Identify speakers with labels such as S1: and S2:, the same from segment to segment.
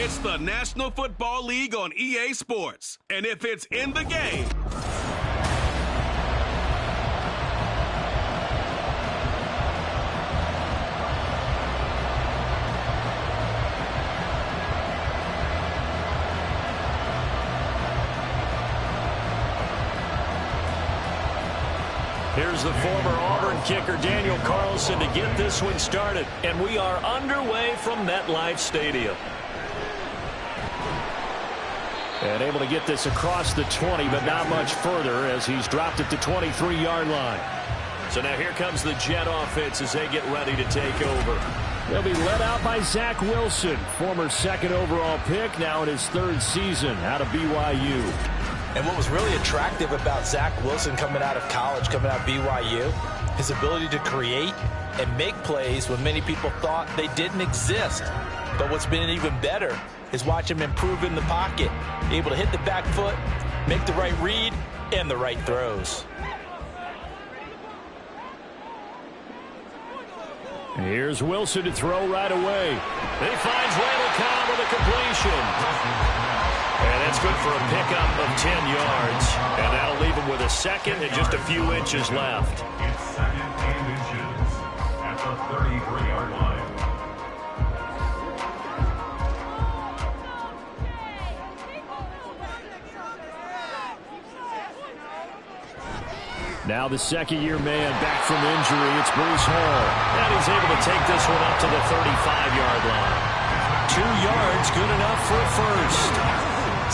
S1: It's the National Football League on EA Sports. And if it's in the game...
S2: Here's the former Auburn kicker, Daniel Carlson, to get this one started. And we are underway from MetLife Stadium. And able to get this across the 20, but not much further as he's dropped it to 23-yard line. So now here comes the Jet offense as they get ready to take over. They'll be led out by Zach Wilson, former second overall pick, now in his third season out of BYU.
S3: And what was really attractive about Zach Wilson coming out of college, coming out of BYU, his ability to create and make plays when many people thought they didn't exist. But what's been even better is watch him improve in the pocket, able to hit the back foot, make the right read, and the right throws.
S2: Here's Wilson to throw right away. He finds Randall Cobb with a completion. And that's good for a pickup of 10 yards. And that'll leave him with a second and just a few inches left.
S4: It's second and inches at the 33-yard line.
S2: Now the second-year man back from injury. It's Bruce Hall. And he's able to take this one up to the 35-yard line. 2 yards, good enough for a first.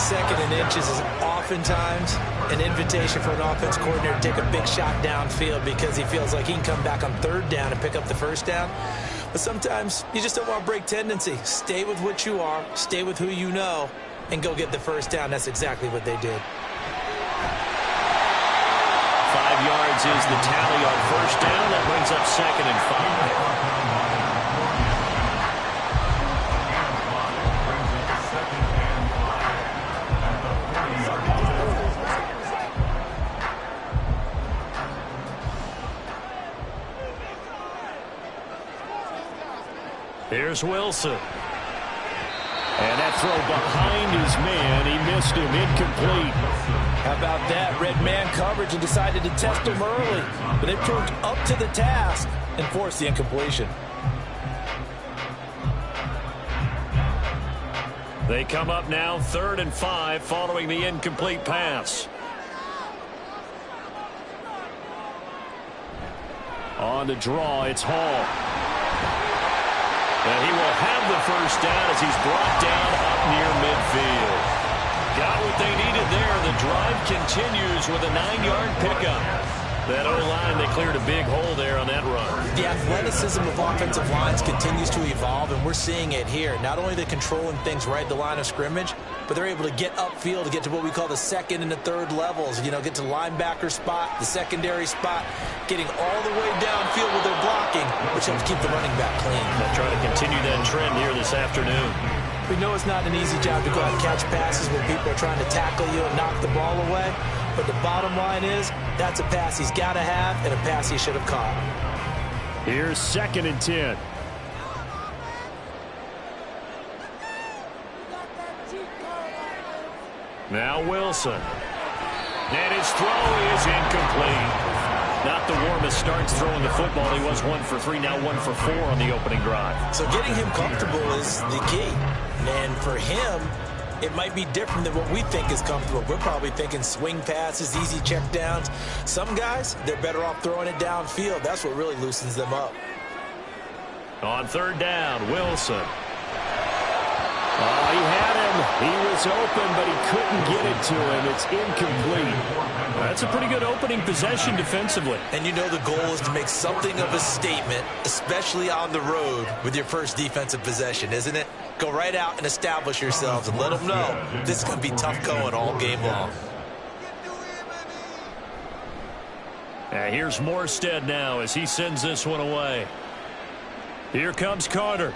S3: Second and inches is oftentimes an invitation for an offense coordinator to take a big shot downfield because he feels like he can come back on third down and pick up the first down. But sometimes you just don't want to break tendency. Stay with what you are, stay with who you know, and go get the first down. That's exactly what they did.
S2: 5 yards is the tally on first down. That brings up second and 5. Here's Wilson. And that throw behind his man. He missed him. Incomplete.
S3: How about that? Red man coverage and decided to test him early. But they proved up to the task and forced the incompletion.
S2: They come up now 3rd and 5 following the incomplete pass. On the draw, it's Hall. And he will have the first down as he's brought down up near midfield. Got what they needed there. The drive continues with a 9-yard pickup. That O-line, they cleared a big hole there on that run.
S3: The athleticism of offensive lines continues to evolve, and we're seeing it here. Not only are they controlling things right at the line of scrimmage, but they're able to get upfield to get to what we call the second and the third levels. You know, get to the linebacker spot, the secondary spot, getting all the way downfield with their blocking, which helps keep the running back clean.
S2: They'll try to continue that trend here this afternoon.
S3: We know it's not an easy job to go out and catch passes when people are trying to tackle you and knock the ball away. But the bottom line is, that's a pass he's got to have and a pass he should have caught.
S2: Here's 2nd and 10. Now Wilson. And his throw is incomplete. Not the warmest starts throwing the football. He was 1 for 3, now 1 for 4 on the opening drive.
S3: So getting him comfortable is the key. And for him, it might be different than what we think is comfortable. We're probably thinking swing passes, easy checkdowns. Some guys, they're better off throwing it downfield. That's what really loosens them up.
S2: On 3rd down, Wilson. Oh, he had him. He was open, but he couldn't get it to him. It's incomplete. That's a pretty good opening possession defensively.
S3: And you know the goal is to make something of a statement, especially on the road with your first defensive possession, isn't it? Go right out and establish yourselves and let them know this is going to be tough going all game long.
S2: Here's Morstead now as he sends this one away. Here comes Carter.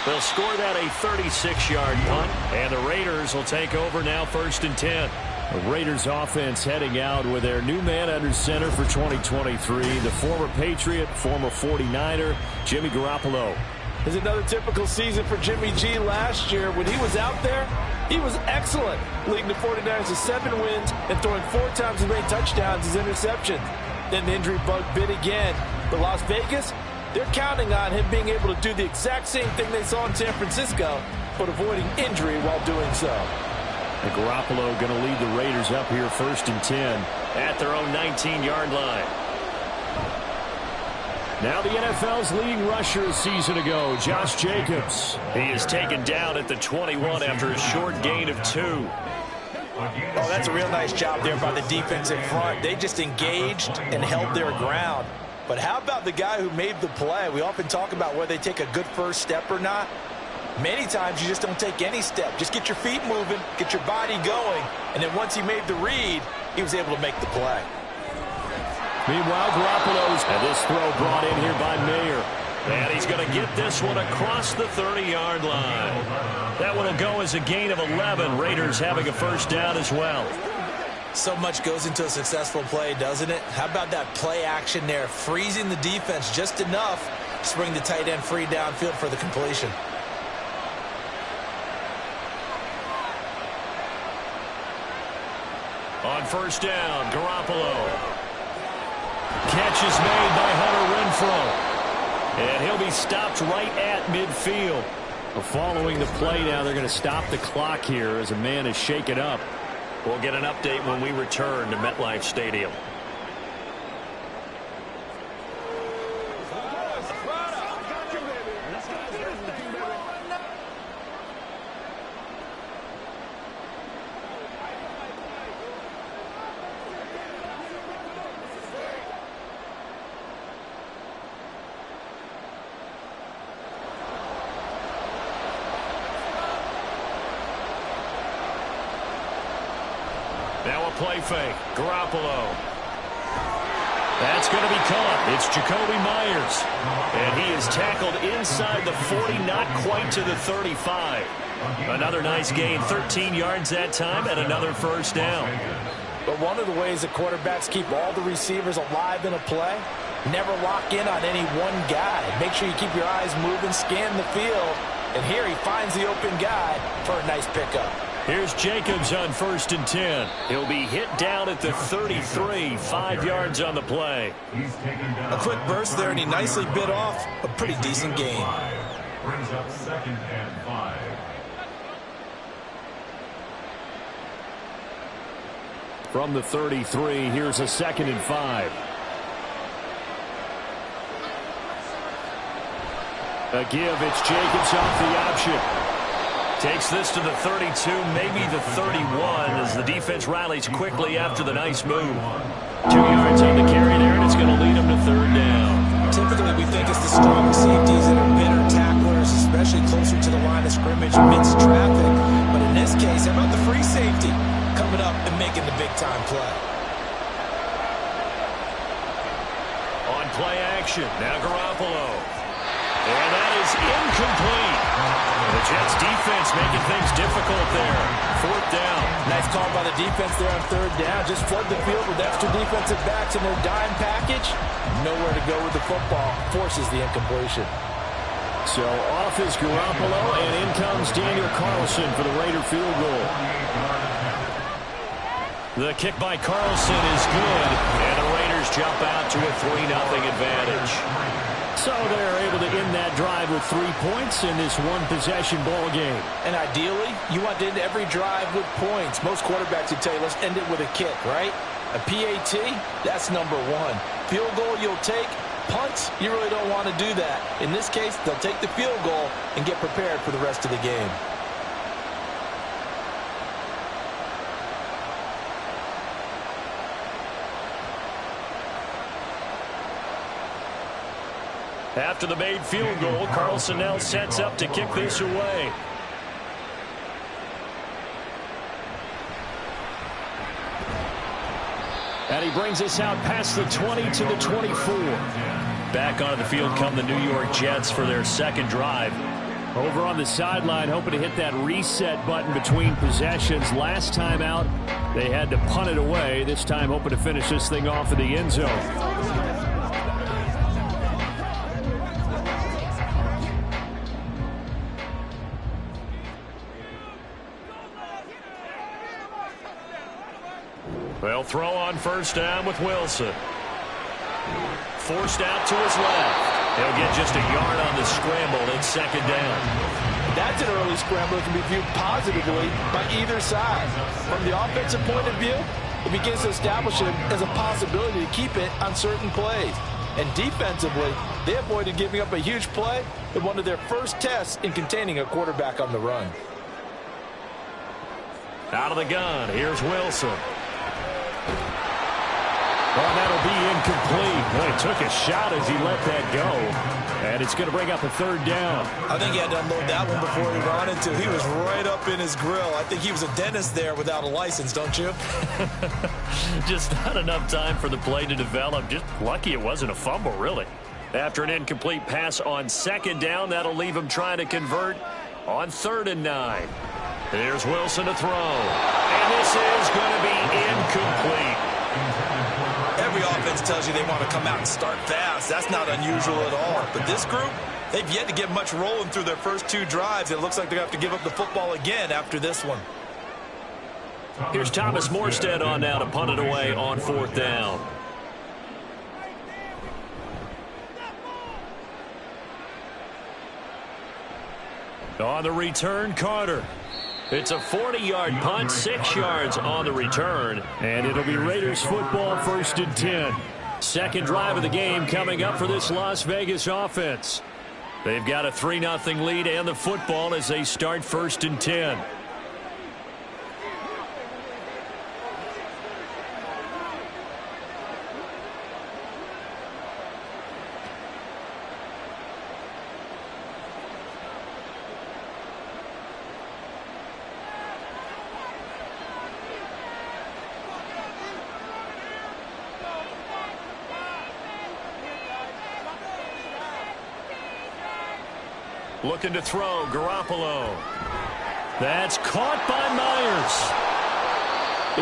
S2: They'll score that a 36-yard punt, and the Raiders will take over now 1st and 10. The Raiders offense heading out with their new man under center for 2023, the former Patriot, former 49er, Jimmy Garoppolo.
S3: is another typical season for Jimmy G last year. When he was out there, he was excellent, leading the 49ers to 7 wins and throwing 4 times as many touchdowns as interceptions. Then the injury bug bit again. But Las Vegas, they're counting on him being able to do the exact same thing they saw in San Francisco, but avoiding injury while doing so.
S2: And Garoppolo going to lead the Raiders up here 1st and 10 at their own 19-yard line. Now the NFL's leading rusher a season ago, Josh Jacobs. He is taken down at the 21 after a short gain of 2.
S3: Oh, that's a real nice job there by the defense in front. They just engaged and held their ground. But how about the guy who made the play? We often talk about whether they take a good first step or not. Many times you just don't take any step. Just get your feet moving, get your body going, and then once he made the read, he was able to make the play.
S2: Meanwhile, Garoppolo's, and this throw brought in here by Mayer. And he's going to get this one across the 30-yard line. That one will go as a gain of 11. Raiders having a first down as well.
S3: So much goes into a successful play, doesn't it? How about that play action there, freezing the defense just enough to bring the tight end free downfield for the completion.
S2: On first down, Garoppolo. Catch is made by Hunter Renfrow. And he'll be stopped right at midfield. Following the play now, they're going to stop the clock here as a man is shaken up. We'll get an update when we return to MetLife Stadium. Now a play fake. Garoppolo. That's going to be caught. It's Jacoby Myers. And he is tackled inside the 40, not quite to the 35. Another nice gain. 13 yards that time and another first down.
S3: But one of the ways that quarterbacks keep all the receivers alive in a play, never lock in on any one guy. Make sure you keep your eyes moving, scan the field. And here he finds the open guy for a nice pickup.
S2: Here's Jacobs on 1st and 10. He'll be hit down at the 33, 5 yards on the play.
S3: A quick burst there, and he nicely bit off a pretty decent gain.
S4: Brings up 2nd and 5.
S2: From the 33, here's a 2nd and 5. A give, it's Jacobs off the option. Takes this to the 32, maybe the 31, as the defense rallies quickly after the nice move. 2 yards on the carry there, and it's going to lead them to 3rd down.
S3: Typically, we think it's the strong safeties that are better tacklers, especially closer to the line of scrimmage amidst traffic. But in this case, how about the free safety coming up and making the big-time play?
S2: On play action, now Garoppolo. And that is incomplete. The Jets defense making things difficult there. 4th down.
S3: Nice call by the defense there on 3rd down. Just flood the field with extra defensive backs in their dime package. Nowhere to go with the football. Forces the incompletion.
S2: So off is Garoppolo, and in comes Daniel Carlson for the Raider field goal. The kick by Carlson is good, and the Raiders jump out to a 3-0 advantage. So they're able to end that drive with 3 points in this one-possession ball game.
S3: And ideally, you want to end every drive with points. Most quarterbacks would tell you, let's end it with a kick, right? A PAT, that's number 1. Field goal you'll take. Punts, you really don't want to do that. In this case, they'll take the field goal and get prepared for the rest of the game.
S2: After the made field goal, Carlson now sets up to kick this away. And he brings us out past the 20 to the 24. Back onto the field come the New York Jets for their 2nd drive. Over on the sideline, hoping to hit that reset button between possessions. Last time out, they had to punt it away. This time, hoping to finish this thing off in the end zone. They'll throw on first down with Wilson. Forced out to his left. He'll get just a yard on the scramble. It's second down.
S3: That's an early scramble that can be viewed positively by either side. From the offensive point of view, it begins to establish it as a possibility to keep it on certain plays. And defensively, they avoided giving up a huge play in one of their first tests in containing a quarterback on the run.
S2: Out of the gun, here's Wilson. Oh, that'll be incomplete. Well, he took a shot as he let that go. And it's going to bring up a third down.
S3: I think he had to unload that one before he wanted to. He was right up in his grill. I think he was a dentist there without a license, don't you?
S2: Just not enough time for the play to develop. Just lucky it wasn't a fumble, really. After an incomplete pass on second down, that'll leave him trying to convert on 3rd and 9. Here's Wilson to throw. And this is going to be incomplete.
S3: Every offense tells you they want to come out and start fast. That's not unusual at all. But this group, they've yet to get much rolling through their first 2 drives. It looks like they're going to have to give up the football again after this one.
S2: Here's Thomas Morstead on now to punt it away on 4th down. On the return, Carter. It's a 40-yard punt, 6 yards on the return, and it'll be Raiders football 1st and 10. Second drive of the game coming up for this Las Vegas offense. They've got a 3-0 lead and the football as they start 1st and 10. Looking to throw, Garoppolo. That's caught by Myers.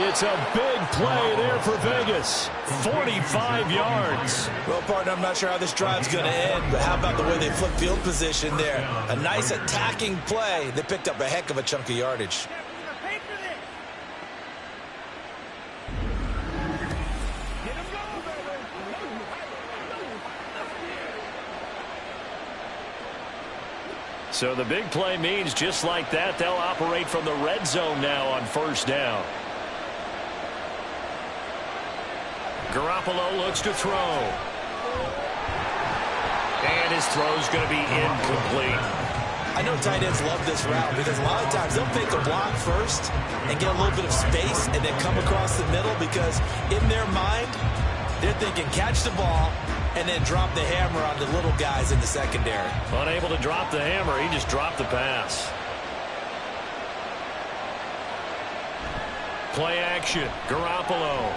S2: It's a big play there for Vegas. 45 yards.
S3: Well, partner, I'm not sure how this drive's going to end, but how about the way they flip field position there? A nice attacking play. They picked up a heck of a chunk of yardage.
S2: So the big play means just like that, they'll operate from the red zone now on first down. Garoppolo looks to throw. And his throw's going to be incomplete.
S3: I know tight ends love this route because a lot of times they'll fake a block first and get a little bit of space and then come across the middle because in their mind, they're thinking catch the ball and then drop the hammer on the little guys in the secondary.
S2: Unable to drop the hammer, he just dropped the pass. Play action, Garoppolo.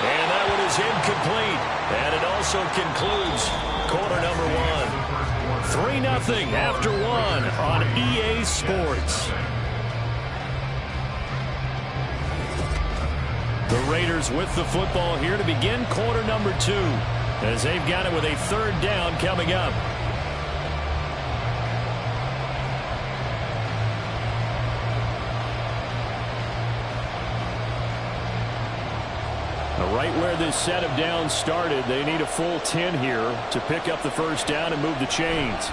S2: And that one is incomplete. And it also concludes quarter number 1. 3-0 after 1 on EA Sports. The Raiders with the football here to begin quarter number 2 as they've got it with a 3rd down coming up. Right where this set of downs started, they need a full 10 here to pick up the first down and move the chains.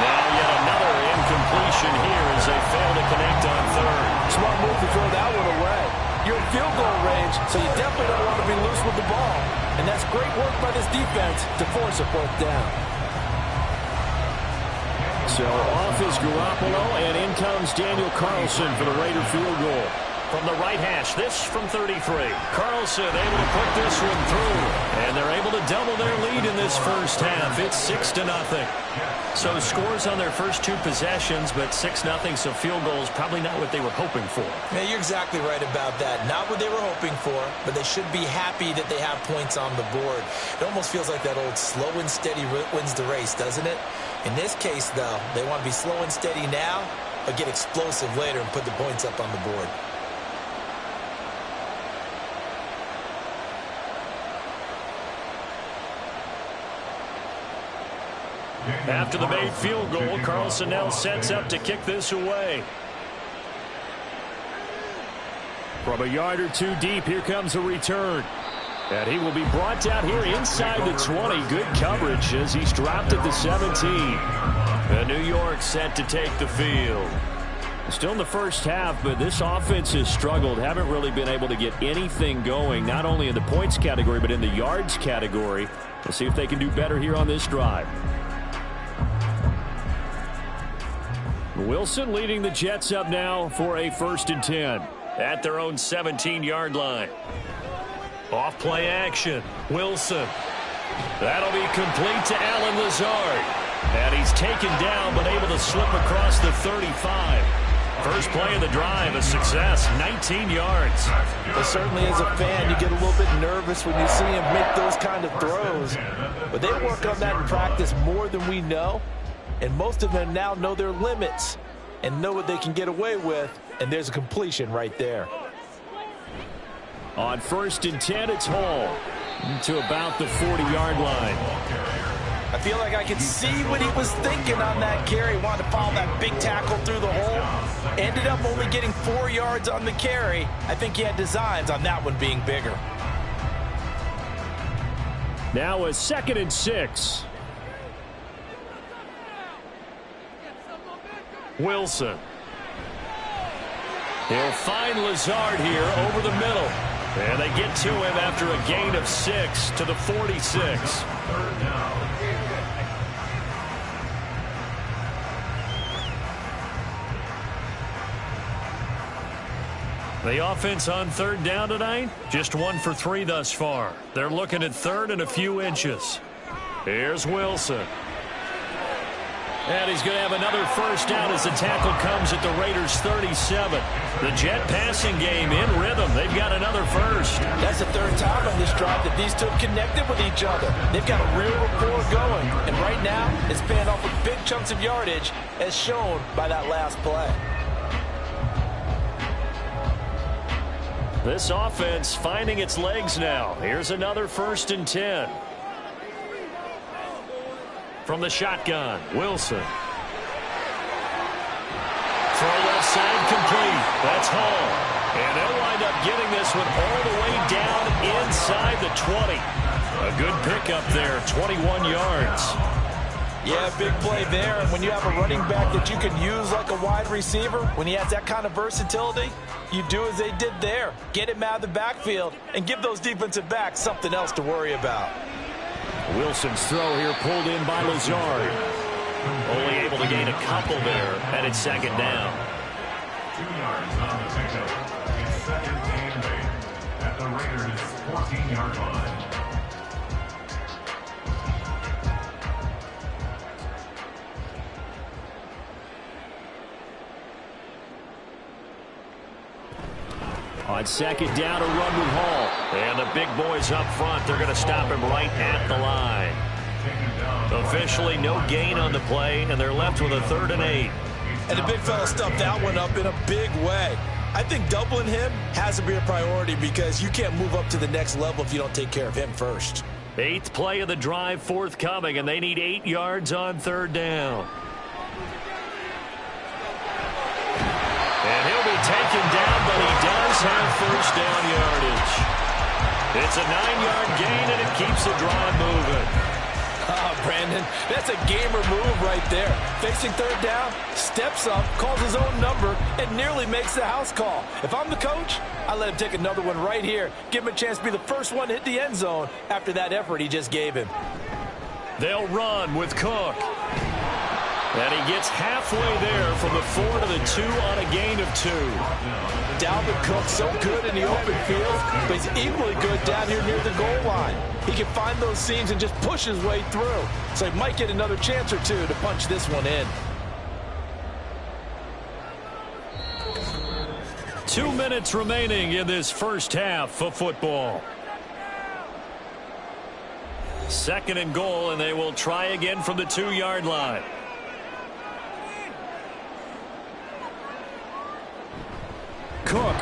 S2: Now yet another incompletion here as they fail to connect on 3rd.
S3: Smart move to throw that one away. You're in field goal range, so you definitely don't want to be loose with the ball. And that's great work by this defense to force a 4th down.
S2: So off is Garoppolo, and in comes Daniel Carlson for the Raider field goal. From the right hash, this from 33. Carlson able to put this one through, and they're able to double their lead in this first half. It's 6-0. So scores on their first 2 possessions, but 6-0, so field goals probably not what they were hoping for.
S3: Yeah, you're exactly right about that. Not what they were hoping for, but they should be happy that they have points on the board. It almost feels like that old slow and steady wins the race, doesn't it? In this case, though, they want to be slow and steady now, but get explosive later and put the points up on the board.
S2: After the made field goal, Carlson now sets up to kick this away. From a yard or two deep, here comes a return. And he will be brought down here inside the 20. Good coverage as he's dropped at the 17. And New York set to take the field. Still in the first half, but this offense has struggled. Haven't really been able to get anything going, not only in the points category, but in the yards category. We'll see if they can do better here on this drive. Wilson leading the Jets up now for a 1st and 10 at their own 17-yard line. Off play action. Wilson. That'll be complete to Allen Lazard. And he's taken down but able to slip across the 35. First play of the drive, a success, 19 yards.
S3: But certainly as a fan, you get a little bit nervous when you see him make those kind of throws. But they work on that in practice more than we know. And most of them now know their limits and know what they can get away with. And there's a completion right there.
S2: On 1st and 10, it's Hall to about the 40-yard line.
S3: I feel like I could see what he was thinking on that carry. Wanted to follow that big tackle through the hole. Ended up only getting 4 yards on the carry. I think he had designs on that one being bigger.
S2: Now a 2nd and 6. Wilson. He'll find Lazard here over the middle. And they get to him after a gain of 6 to the 46. The offense on 3rd down tonight, just 1 for 3 thus far. They're looking at 3rd and a few inches. Here's Wilson. And he's going to have another first down as the tackle comes at the Raiders' 37. The Jet passing game in rhythm. They've got another first.
S3: That's the 3rd time on this drive that these two have connected with each other. They've got a real rapport going. And right now, it's paying off with big chunks of yardage as shown by that last play.
S2: This offense finding its legs now. Here's another 1st and 10. From the shotgun, Wilson. Throw left side complete. That's Hall. And they'll wind up getting this one all the way down inside the 20. A good pickup there, 21 yards.
S3: Yeah, big play there. And when you have a running back that you can use like a wide receiver, when he has that kind of versatility, you do as they did there. Get him out of the backfield and give those defensive backs something else to worry about.
S2: Wilson's throw here pulled in by Lazard. Only able to gain a couple there, and it's 2nd down.
S4: 2 yards on the pickup. It's 2nd and 8 at the Raiders' 14-yard line.
S2: On 2nd down, a run with Hall. And the big boys up front, they're going to stop him right at the line. Officially no gain on the play, and they're left with a 3rd and 8.
S3: And the big fella stuffed that one up in a big way. I think doubling him has to be a priority because you can't move up to the next level if you don't take care of him first.
S2: 8th play of the drive forthcoming, and they need 8 yards on 3rd down. And he'll be taken down, but he does have first down yardage. It's a 9-yard gain, and it keeps the drive moving.
S3: Brandon, that's a gamer move right there. Facing 3rd down, steps up, calls his own number, and nearly makes the house call. If I'm the coach, I let him take another one right here. Give him a chance to be the first one to hit the end zone after that effort he just gave him.
S2: They'll run with Cook. And he gets halfway there from the 4 to the 2 on a gain of 2.
S3: Dalvin Cook so good in the open field, but he's equally good down here near the goal line. He can find those seams and just push his way through. So he might get another chance or two to punch this one in.
S2: 2 minutes remaining in this first half of football. 2nd and goal, and they will try again from the 2-yard line. Cook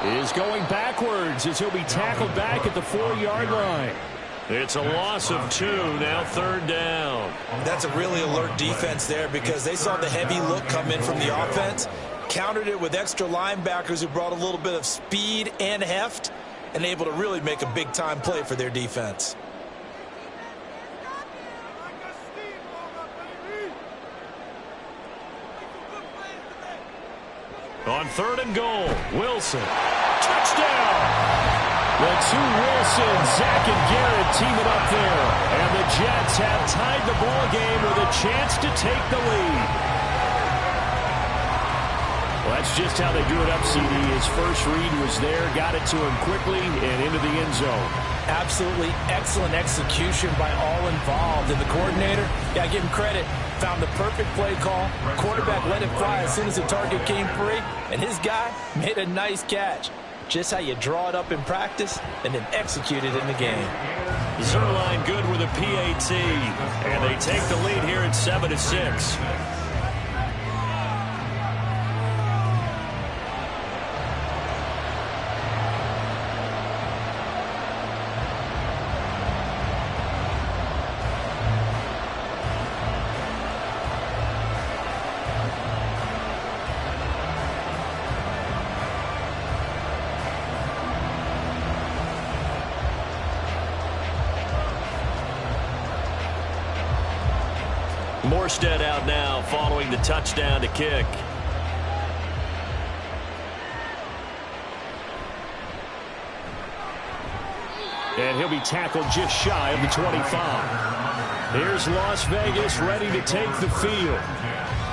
S2: is going backwards as he'll be tackled back at the 4-yard line. It's a loss of 2, now 3rd down.
S3: That's a really alert defense there because they saw the heavy look come in from the offense, countered it with extra linebackers who brought a little bit of speed and heft, and able to really make a big-time play for their defense.
S2: On 3rd and goal, Wilson. Touchdown! The two Wilsons, Zach and Garrett, teaming up there. And the Jets have tied the ball game with a chance to take the lead. Well, that's just how they do it up, CD. His first read was there, got it to him quickly, and into the end zone.
S3: Absolutely excellent execution by all involved. And the coordinator, got to give him credit, found the perfect play call. Quarterback let it fly as soon as the target came free, and his guy made a nice catch. Just how you draw it up in practice and then execute it in the game.
S2: Zerline good with a PAT, and they take the lead here at 7-6. Morstead out now following the touchdown to kick. And he'll be tackled just shy of the 25. Here's Las Vegas ready to take the field.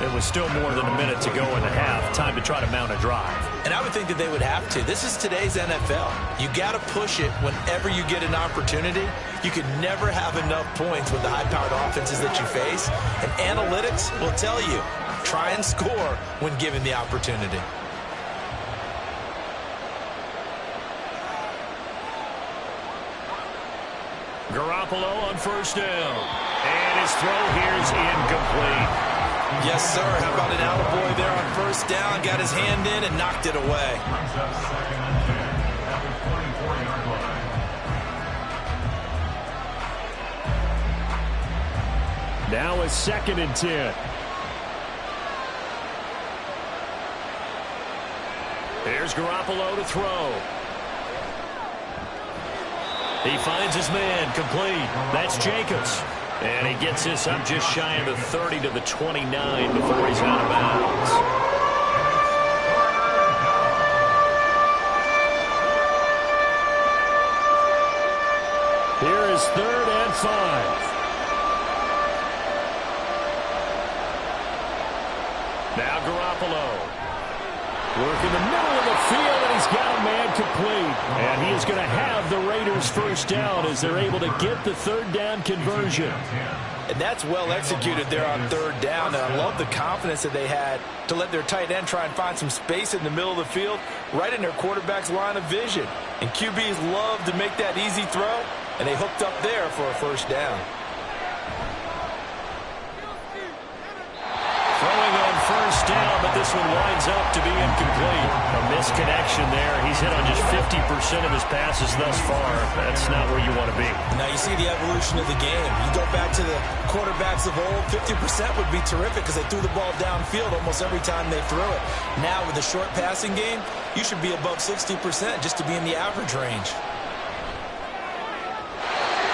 S2: It was still more than a minute to go in the half. Time to try to mount a drive.
S3: And I would think that they would have to. This is today's NFL. You got to push it whenever you get an opportunity. You can never have enough points with the high-powered offenses that you face. And analytics will tell you, try and score when given the opportunity.
S2: Garoppolo on 1st down. And his throw here is incomplete.
S3: Yes, sir. How about an attaboy there on 1st down? Got his hand in and knocked it away.
S4: Brings up 2nd and 10 at the 24-yard line.
S2: Now a 2nd and 10. There's Garoppolo to throw. He finds his man, complete. That's Jacobs. And he gets this up just shy of the 30 to the 29 before he's out of bounds. Here is 3rd and 5. Now Garoppolo. Work in the middle of the field, and he's got a man complete. And he is going to have the Raiders 1st down as they're able to get the 3rd down conversion.
S3: And that's well executed there on 3rd down. And I love the confidence that they had to let their tight end try and find some space in the middle of the field, right in their quarterback's line of vision. And QBs love to make that easy throw, and they hooked up there for a 1st down.
S2: Throwing on 1st down, but this one winds up to be incomplete. A misconnection there. He's hit on just 50% of his passes thus far. That's not where you want to be.
S3: Now you see the evolution of the game. You go back to the quarterbacks of old, 50% would be terrific because they threw the ball downfield almost every time they threw it. Now with the short passing game, you should be above 60% just to be in the average range.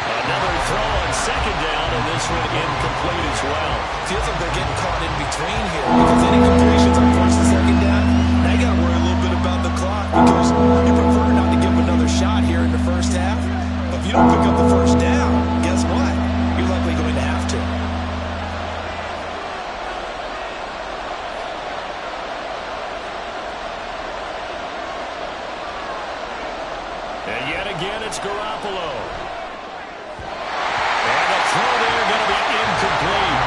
S2: Another throw on 2nd down, and this one incomplete as well.
S3: Feels like they're getting caught in between here because any completions on 1st and 2nd down, now you got to worry a little bit about the clock because you prefer not to give them another shot here in the 1st half. But if you don't pick up the 1st down, guess what? You're likely going to have to.
S2: And yet again, it's Garoppolo. Throw there going to be incomplete.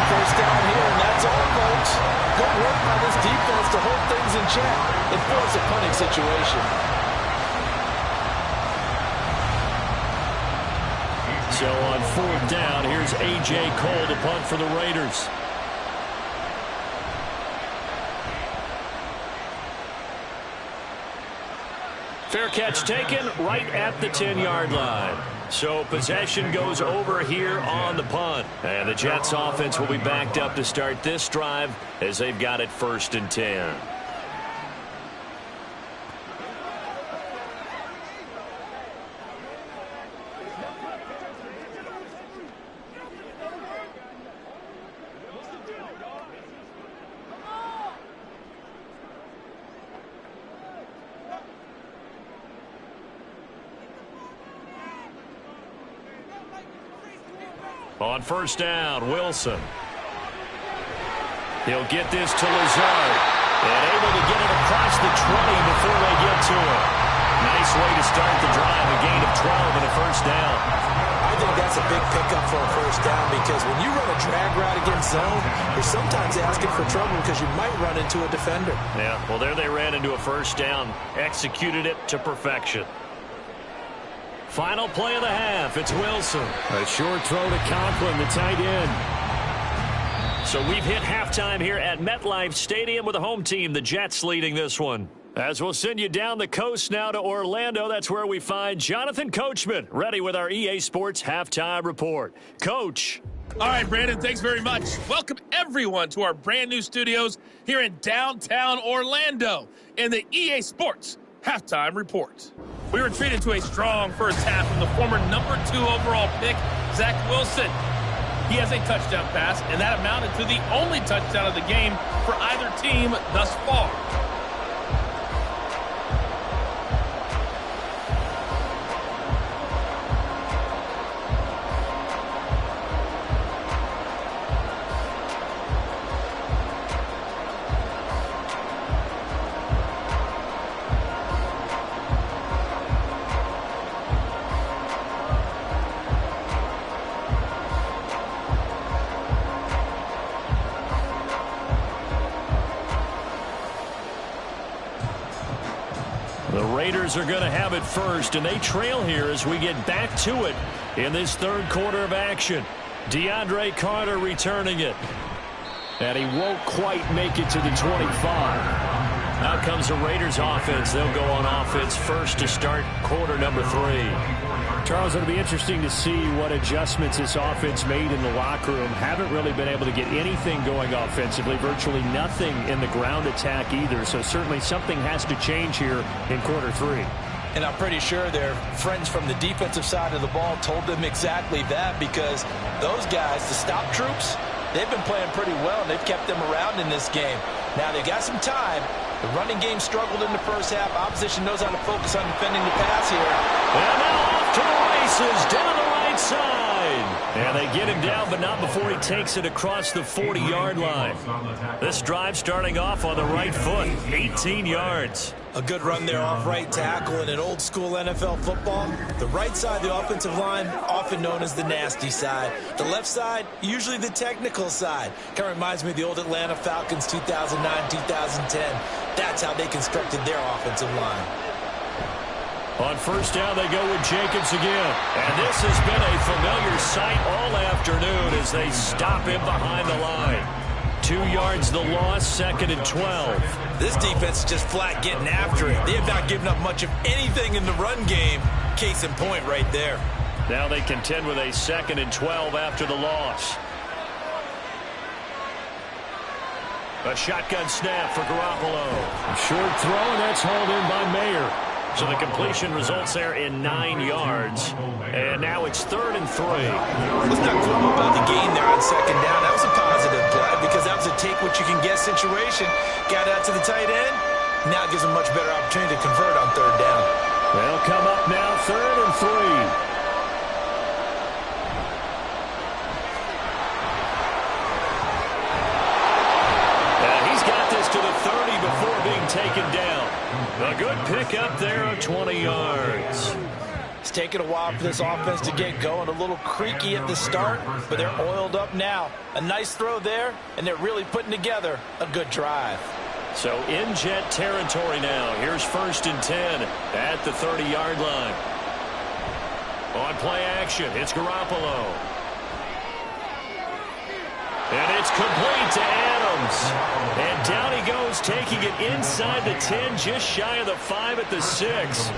S3: 1st down here, and that's all, folks. Good work by this defense to hold things in check and force a punting situation.
S2: So on 4th down, here's A.J. Cole to punt for the Raiders. Fair catch taken right at the 10-yard line. So possession goes over here on the punt. And the Jets offense will be backed up to start this drive as they've got it 1st and 10. On 1st down, Wilson. He'll get this to Lazard. And able to get it across the 20 before they get to it. Nice way to start the drive. A gain of 12 and a 1st down.
S3: I think that's a big pickup for a 1st down because when you run a drag route against zone, you're sometimes asking for trouble because you might run into a defender.
S2: Yeah, well, there they ran into a 1st down. Executed it to perfection. Final play of the half. It's Wilson.
S5: A short throw to Conklin, the tight end.
S2: So we've hit halftime here at MetLife Stadium with the home team, the Jets, leading this one. As we'll send you down the coast now to Orlando, that's where we find Jonathan Coachman, ready with our EA Sports Halftime Report. Coach.
S6: All right, Brandon, thanks very much. Welcome, everyone, to our brand new studios here in downtown Orlando in the EA Sports Halftime Report. We were treated to a strong first half from the former number 2 overall pick, Zach Wilson. He has a touchdown pass, and that amounted to the only touchdown of the game for either team thus far.
S2: Raiders are going to have it first, and they trail here as we get back to it in this 3rd quarter of action. DeAndre Carter returning it. And he won't quite make it to the 25. Out comes the Raiders offense. They'll go on offense first to start quarter number 3.
S5: Charles, it'll be interesting to see what adjustments this offense made in the locker room. Haven't really been able to get anything going offensively, virtually nothing in the ground attack either. So certainly something has to change here in quarter 3.
S3: And I'm pretty sure their friends from the defensive side of the ball told them exactly that because those guys, the stop troops, they've been playing pretty well, and they've kept them around in this game. Now, they got some time. The running game struggled in the first half. Opposition knows how to focus on defending the pass here.
S2: And now off to the races down the right side. And they get him down, but not before he takes it across the 40-yard line. This drive starting off on the right foot, 18 yards.
S3: A good run there off right tackle in an old-school NFL football. The right side of the offensive line, often known as the nasty side. The left side, usually the technical side. Kind of reminds me of the old Atlanta Falcons 2009-2010. That's how they constructed their offensive line.
S2: On first down, they go with Jacobs again. And this has been a familiar sight all afternoon as they stop him behind the line. 2 yards the loss, 2nd and 12.
S3: This defense is just flat getting after it. They have not given up much of anything in the run game. Case in point right there.
S2: Now they contend with a 2nd and 12 after the loss. A shotgun snap for Garoppolo.
S5: A short throw, and that's hauled in by Mayer.
S2: So the completion results there in 9 yards. And now it's 3rd and 3.
S3: Let's not quibble about the gain there on 2nd down. That was a positive play because that was a take-what-you-can-get situation. Got out to the tight end. Now it gives them a much better opportunity to convert on 3rd down.
S2: They'll come up now 3rd and 3. To the 30 before being taken down. A good pickup there of 20 yards.
S3: It's taken a while for this offense to get going. A little creaky at the start, but they're oiled up now. A nice throw there, and they're really putting together a good drive.
S2: So in Jet territory now. Here's 1st and 10 at the 30-yard line. On play action, it's Garoppolo. And it's complete to Adams. And down he goes, taking it inside the 10, just shy of the 5 at the 6.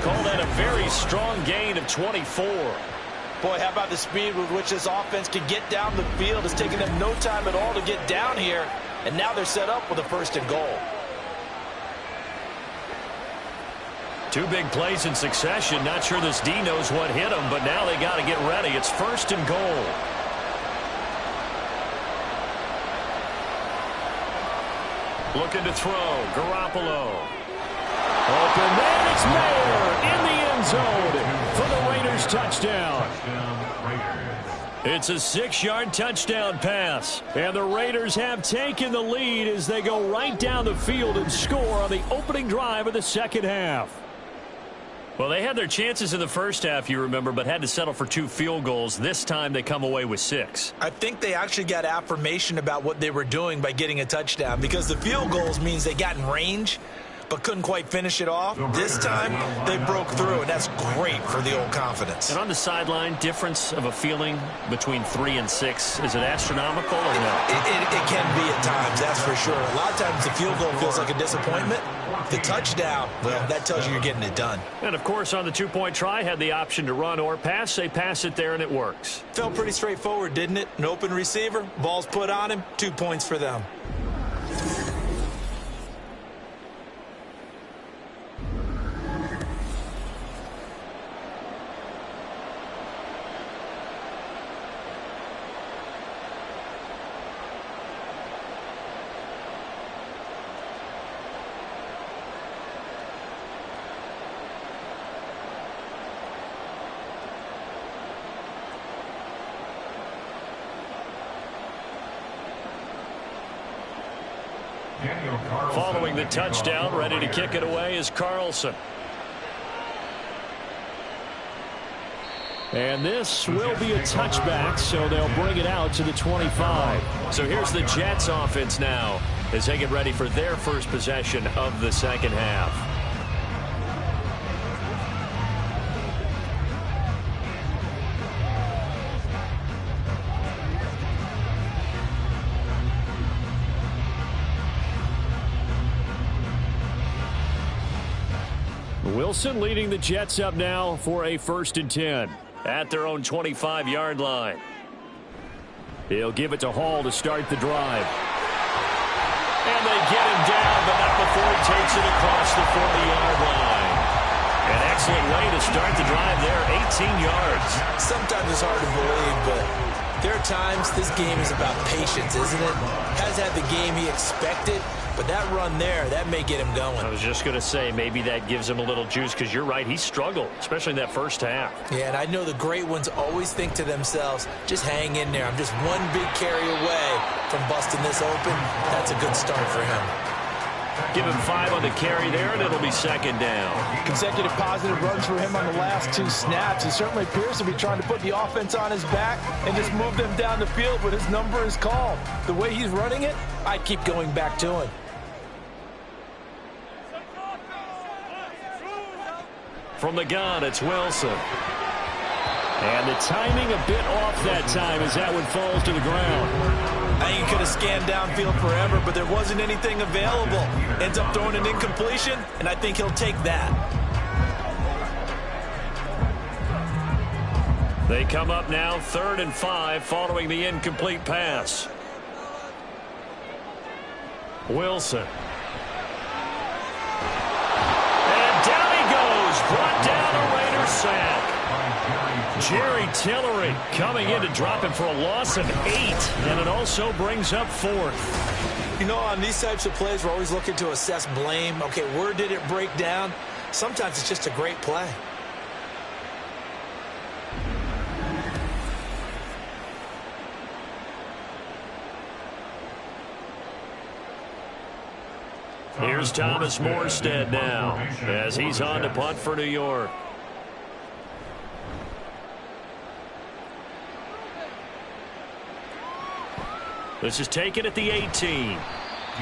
S2: Call that a very strong gain of 24.
S3: Boy, how about the speed with which this offense can get down the field? It's taken them no time at all to get down here. And now they're set up with a 1st and goal.
S2: 2 big plays in succession. Not sure this D knows what hit him, but now they got to get ready. It's 1st and goal. Looking to throw. Garoppolo.
S5: Open man, it's Mayer in the end zone for the Raiders touchdown. It's a 6-yard touchdown pass. And the Raiders have taken the lead as they go right down the field and score on the opening drive of the second half.
S2: Well, they had their chances in the first half, you remember, but had to settle for 2 field goals. This time they come away with 6.
S3: I think they actually got affirmation about what they were doing by getting a touchdown, because the field goals means they got in range but couldn't quite finish it off. This time they broke through, and that's great for the old confidence.
S2: And on the sideline, difference of a feeling between 3 and 6, is it astronomical or no?
S3: It can be at times, that's for sure. A lot of times the field goal feels like a disappointment. The touchdown, well, that tells you you're getting it done.
S2: And, of course, on the 2-point try, had the option to run or pass. They pass it there, and it works.
S3: Felt pretty straightforward, didn't it? An open receiver, ball's put on him, 2 points for them.
S2: Following the touchdown, ready to kick it away is Carlson.
S5: And this will be a touchback, so they'll bring it out to the 25.
S2: So here's the Jets offense now as they get ready for their first possession of the second half.
S5: Wilson leading the Jets up now for a 1st and 10.
S2: At their own 25-yard line.
S5: He'll give it to Hall to start the drive.
S2: And they get him down, but not before he takes it across the 40-yard line. An excellent way to start the drive there, 18 yards.
S3: Sometimes it's hard to believe, but there are times this game is about patience, isn't it? Has had the game he expected, but that run there, that may get him going.
S2: I was just going to say, maybe that gives him a little juice, because you're right, he struggled, especially in that first half.
S3: Yeah, and I know the great ones always think to themselves, just hang in there. I'm just one big carry away from busting this open. That's a good start for him.
S2: Give him 5 on the carry there, and it'll be 2nd down.
S3: Consecutive positive runs for him on the last 2 snaps. He certainly appears to be trying to put the offense on his back and just move them down the field when his number is called. The way he's running it, I'd keep going back to him.
S2: From the gun, it's Wilson.
S5: And the timing a bit off that time as that one falls to the ground.
S3: I think he could have scanned downfield forever, but there wasn't anything available. Ends up throwing an incompletion, and I think he'll take that.
S2: They come up now 3rd and 5 following the incomplete pass. Wilson. And down he goes. Brought down a Raider sack. Jerry Tillery coming in to drop him for a loss of 8, and it also brings up 4th.
S3: You know, on these types of plays, we're always looking to assess blame. Okay, where did it break down? Sometimes it's just a great play.
S2: Here's Thomas Morstead now as he's on to punt for New York. This is taken at the 18. A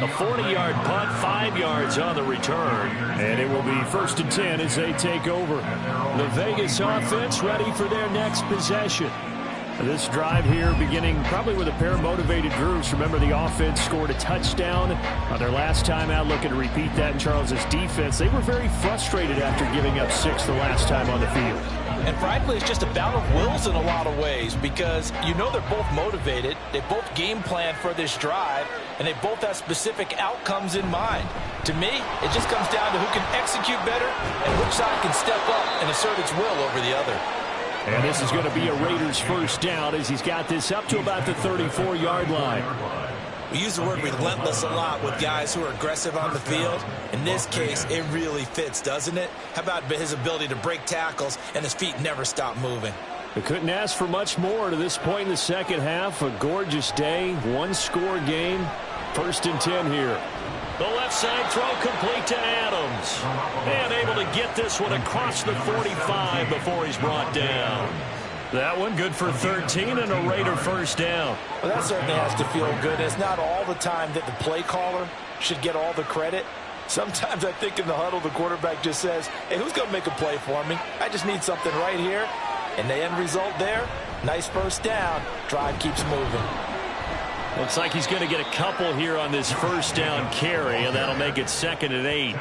S2: 40-yard punt, 5 yards on the return.
S5: And it will be 1st and 10 as they take over. The Vegas offense ready for their next possession. This drive here beginning probably with a pair of motivated groups. Remember, the offense scored a touchdown on their last time out, looking to repeat that in Charles's defense. They were very frustrated after giving up 6 the last time on the field.
S3: And frankly, it's just a bout of wills in a lot of ways because you know they're both motivated. They both game plan for this drive, and they both have specific outcomes in mind. To me, it just comes down to who can execute better and which side can step up and assert its will over the other.
S5: And this is going to be a Raiders first down as he's got this up to about the 34-yard line.
S3: We use the word relentless a lot with guys who are aggressive on the field. In this case, it really fits, doesn't it? How about his ability to break tackles and his feet never stop moving?
S5: We couldn't ask for much more to this point in the second half. A gorgeous day, one-score game. 1st and 10 here.
S2: The left side throw complete to Adams. And able to get this one across the 45 before he's brought down.
S5: That one good for 13 and a Raider first down.
S3: Well, that certainly has to feel good. It's not all the time that the play caller should get all the credit. Sometimes I think in the huddle, the quarterback just says, hey, who's going to make a play for me? I just need something right here. And the end result there, nice first down. Drive keeps moving.
S2: Looks like he's going to get a couple here on this first down carry, and that'll make it 2nd and 8.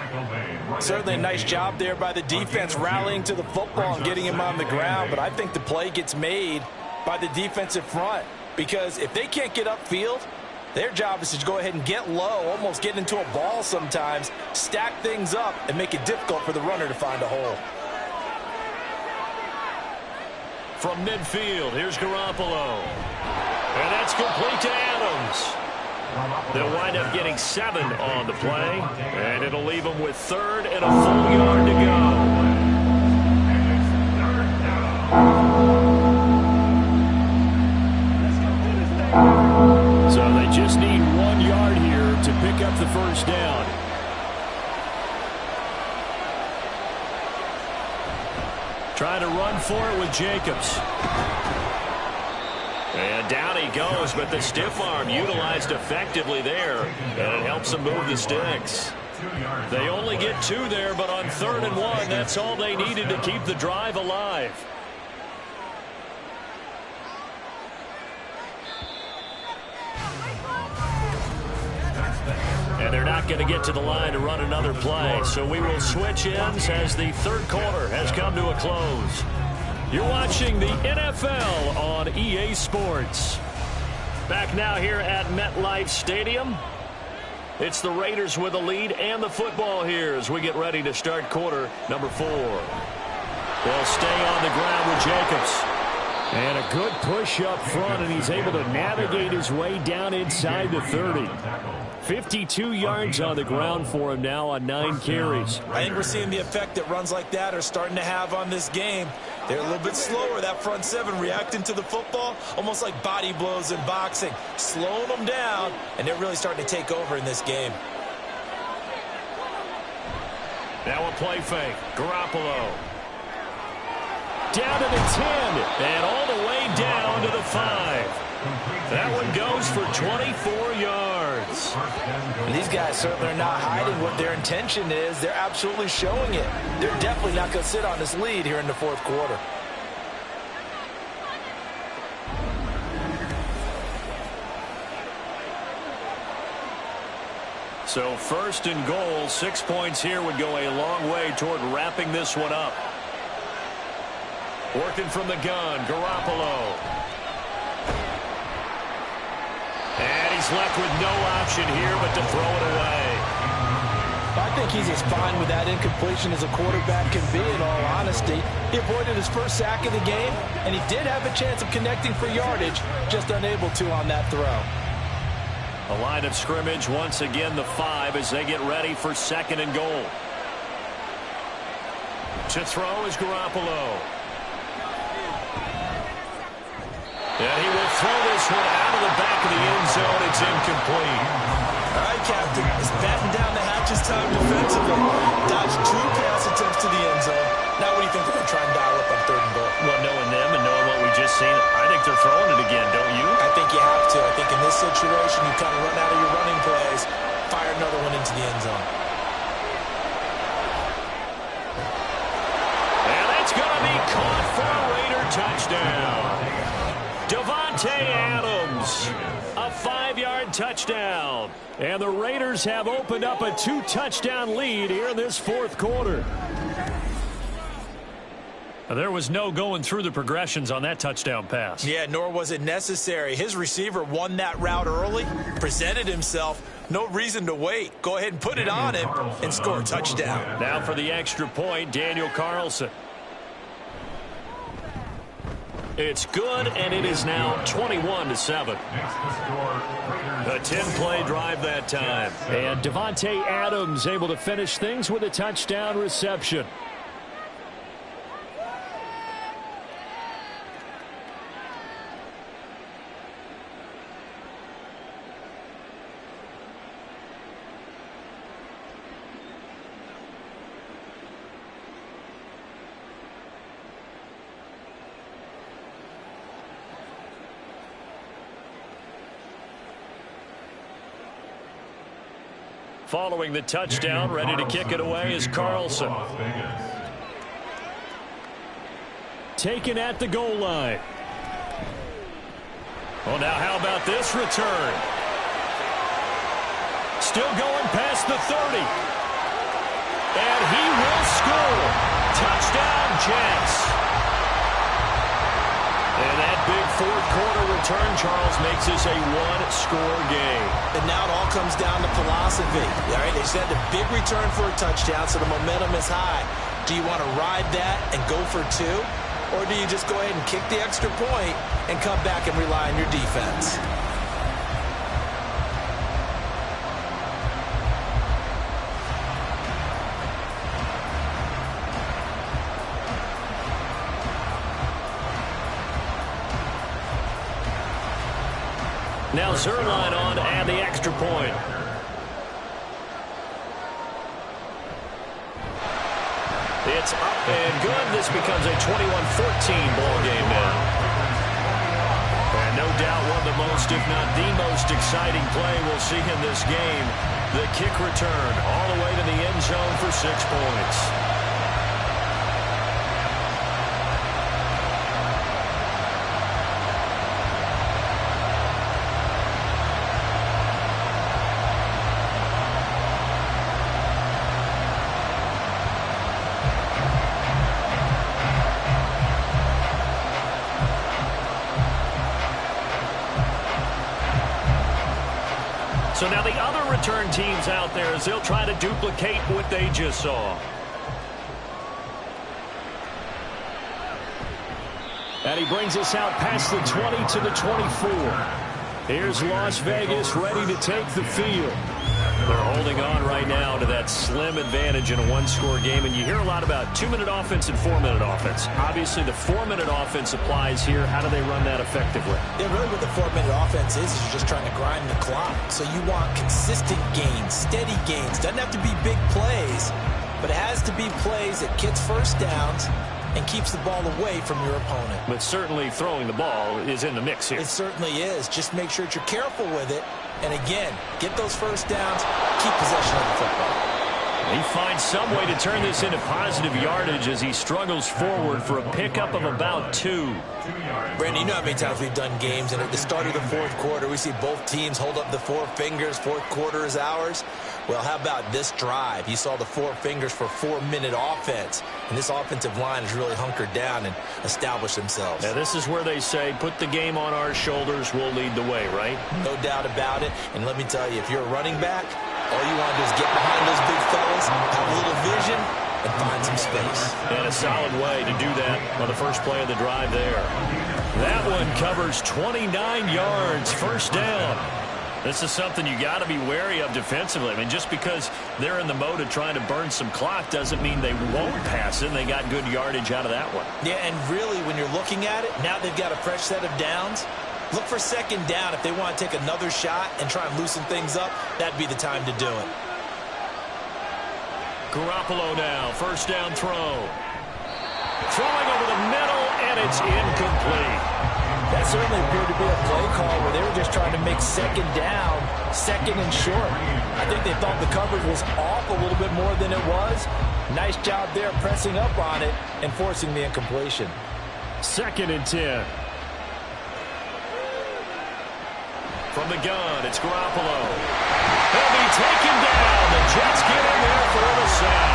S3: Certainly a nice job there by the defense rallying to the football and getting him on the ground, but I think the play gets made by the defensive front because if they can't get upfield, their job is to go ahead and get low, almost get into a ball sometimes, stack things up, and make it difficult for the runner to find a hole.
S2: From midfield, here's Garoppolo. And that's complete to Adams. They'll wind up getting 7 on the play, and it'll leave them with 3rd and a full yard to go.
S5: So they just need 1 yard here to pick up the first down. Trying to run for it with Jacobs.
S2: And down he goes, but the stiff arm utilized effectively there, and it helps him move the sticks. They only get 2 there, but on 3rd and 1, that's all they needed to keep the drive alive. And they're not going to get to the line to run another play, so we will switch ends as the 3rd quarter has come to a close. You're watching the NFL on EA Sports. Back now here at MetLife Stadium. It's the Raiders with a lead and the football here as we get ready to start quarter number 4. They'll stay on the ground with Jacobs.
S5: And a good push up front, and he's able to navigate his way down inside the 30. 52 yards on the ground for him now on 9 carries.
S3: I think we're seeing the effect that runs like that are starting to have on this game. They're a little bit slower, that front 7, reacting to the football, almost like body blows in boxing, slowing them down, and they're really starting to take over in this game.
S2: Now a play fake. Garoppolo.
S5: Down to the 10.
S2: And all the way down to the 5. That one goes for 24 yards.
S3: And these guys certainly are not hiding what their intention is. They're absolutely showing it. They're definitely not going to sit on this lead here in the 4th quarter.
S2: So 1st and goal, 6 points here would go a long way toward wrapping this one up. Working from the gun, Garoppolo. And he's left with no option here but to throw it away.
S3: I think he's as fine with that incompletion as a quarterback can be, in all honesty. He avoided his first sack of the game, and he did have a chance of connecting for yardage, just unable to on that throw.
S2: A line of scrimmage, once again the 5 as they get ready for 2nd and goal. To throw is Garoppolo. And he will throw this one out of the back of the end zone. It's incomplete.
S3: All right, Captain. It's batten down the hatches time defensively. Dodged 2 pass attempts to the end zone. Now what do you think they're going to try and dial up on 3rd and goal?
S2: Well, knowing them and knowing what we just seen, I think they're throwing it again, don't you?
S3: I think you have to. I think in this situation, you kind of run out of your running plays, fire another one into the end zone.
S2: And that's going to be caught for a Raider touchdown. Davante Adams, a 5-yard touchdown.
S5: And the Raiders have opened up a 2-touchdown lead here in this fourth quarter. There was no going through the progressions on that touchdown pass.
S3: Yeah, nor was it necessary. His receiver won that route early, presented himself. No reason to wait. Go ahead and put it on him and score a touchdown.
S2: Now for the extra point, Daniel Carlson. It's good, and it is now 21-7. A 10-play drive that time.
S5: And Davante Adams able to finish things with a touchdown reception.
S2: Following the touchdown, ready to kick it away is Carlson.
S5: Taken at the goal line.
S2: Well, now how about this return? Still going past the 30. And he will score. Touchdown, Jets. And that big fourth-quarter return, Charles, makes this a one-score game.
S3: And now it all comes down to philosophy. All right, they said the big return for a touchdown, so the momentum is high. Do you want to ride that and go for two? Or do you just go ahead and kick the extra point and come back and rely on your defense?
S2: Now Zerline on and the extra point. It's up and good. This becomes a 21-14 ball game now. And no doubt one of the most, if not the most exciting play we'll see in this game. The kick return all the way to the end zone for 6 points. So now the other return teams out there as they'll try to duplicate what they just saw.
S5: And he brings us out past the 20 to the 24. Here's Las Vegas ready to take the field.
S2: They're holding on right now to that slim advantage in a one-score game. And you hear a lot about 2-minute offense and 4-minute offense. Obviously, the 4-minute offense applies here. How do they run that effectively?
S3: Yeah, really what the 4-minute offense is you're just trying to grind the clock. So you want consistent gains, steady gains. Doesn't have to be big plays, but it has to be plays that gets first downs and keeps the ball away from your opponent.
S2: But certainly throwing the ball is in the mix here.
S3: It certainly is. Just make sure that you're careful with it. And again, get those first downs, keep possession of the football.
S2: He finds some way to turn this into positive yardage as he struggles forward for a pickup of about 2.
S3: Brandon, you know how many times we've done games, and at the start of the fourth quarter, we see both teams hold up the 4 fingers, fourth quarter is ours. Well, how about this drive? You saw the 4 fingers for 4-minute offense, and this offensive line has really hunkered down and established themselves.
S2: Now, this is where they say, put the game on our shoulders, we'll lead the way, right?
S3: No doubt about it, and let me tell you, if you're a running back, all you want to do is get behind those big fellas, have a little vision, and find some space.
S2: And a solid way to do that on the first play of the drive there. That one covers 29 yards, first down. This is something you got to be wary of defensively. I mean, just because they're in the mode of trying to burn some clock doesn't mean they won't pass it. They got good yardage out of that one.
S3: Yeah, and really, when you're looking at it, now they've got a fresh set of downs. Look for second down. If they want to take another shot and try and loosen things up, that'd be the time to do it.
S2: Garoppolo now, first down throw. Throwing over the middle, and it's incomplete.
S3: That certainly appeared to be a play call where they were just trying to make second down, second and short. I think they thought the coverage was off a little bit more than it was. Nice job there pressing up on it and forcing the incompletion.
S5: 2nd and 10.
S2: from the gun. It's Garoppolo. He'll be taken down. The Jets get in there for the sack.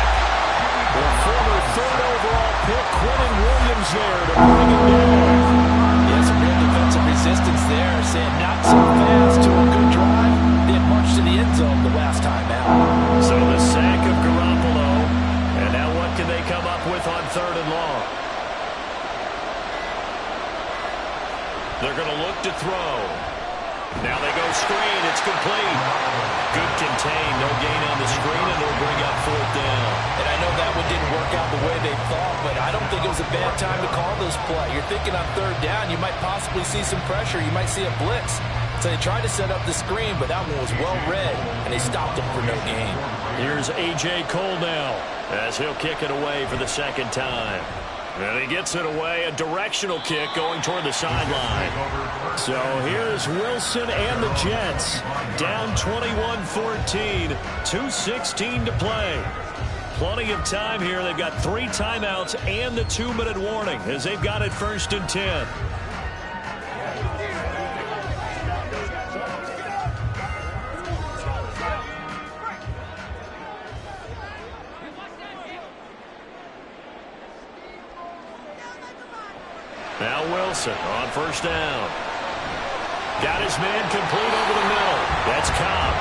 S2: The former third overall pick, Quentin Williams, there to bring him down.
S3: Yeah, some real defensive resistance there, saying not so fast to a good drive. Didn't march to the end zone the last time out.
S2: So the sack of Garoppolo. And now what can they come up with on 3rd and long? They're going to look to throw. Now they go screen. It's complete. Good contain. No gain on the screen, and they'll bring up 4th down.
S3: And I know that one didn't work out the way they thought, but I don't think it was a bad time to call this play. You're thinking on 3rd down, you might possibly see some pressure. You might see a blitz. So they tried to set up the screen, but that one was well read, and they stopped him for no gain.
S2: Here's A.J. Cole now as he'll kick it away for the 2nd time. And he gets it away, a directional kick going toward the sideline.
S5: So here's Wilson and the Jets.
S2: Down 21-14, 2:16 to play. Plenty of time here. They've got 3 timeouts and the 2-minute warning as they've got it 1st and 10. Now Wilson on 1st down. Got his man complete over the middle. That's Cobb.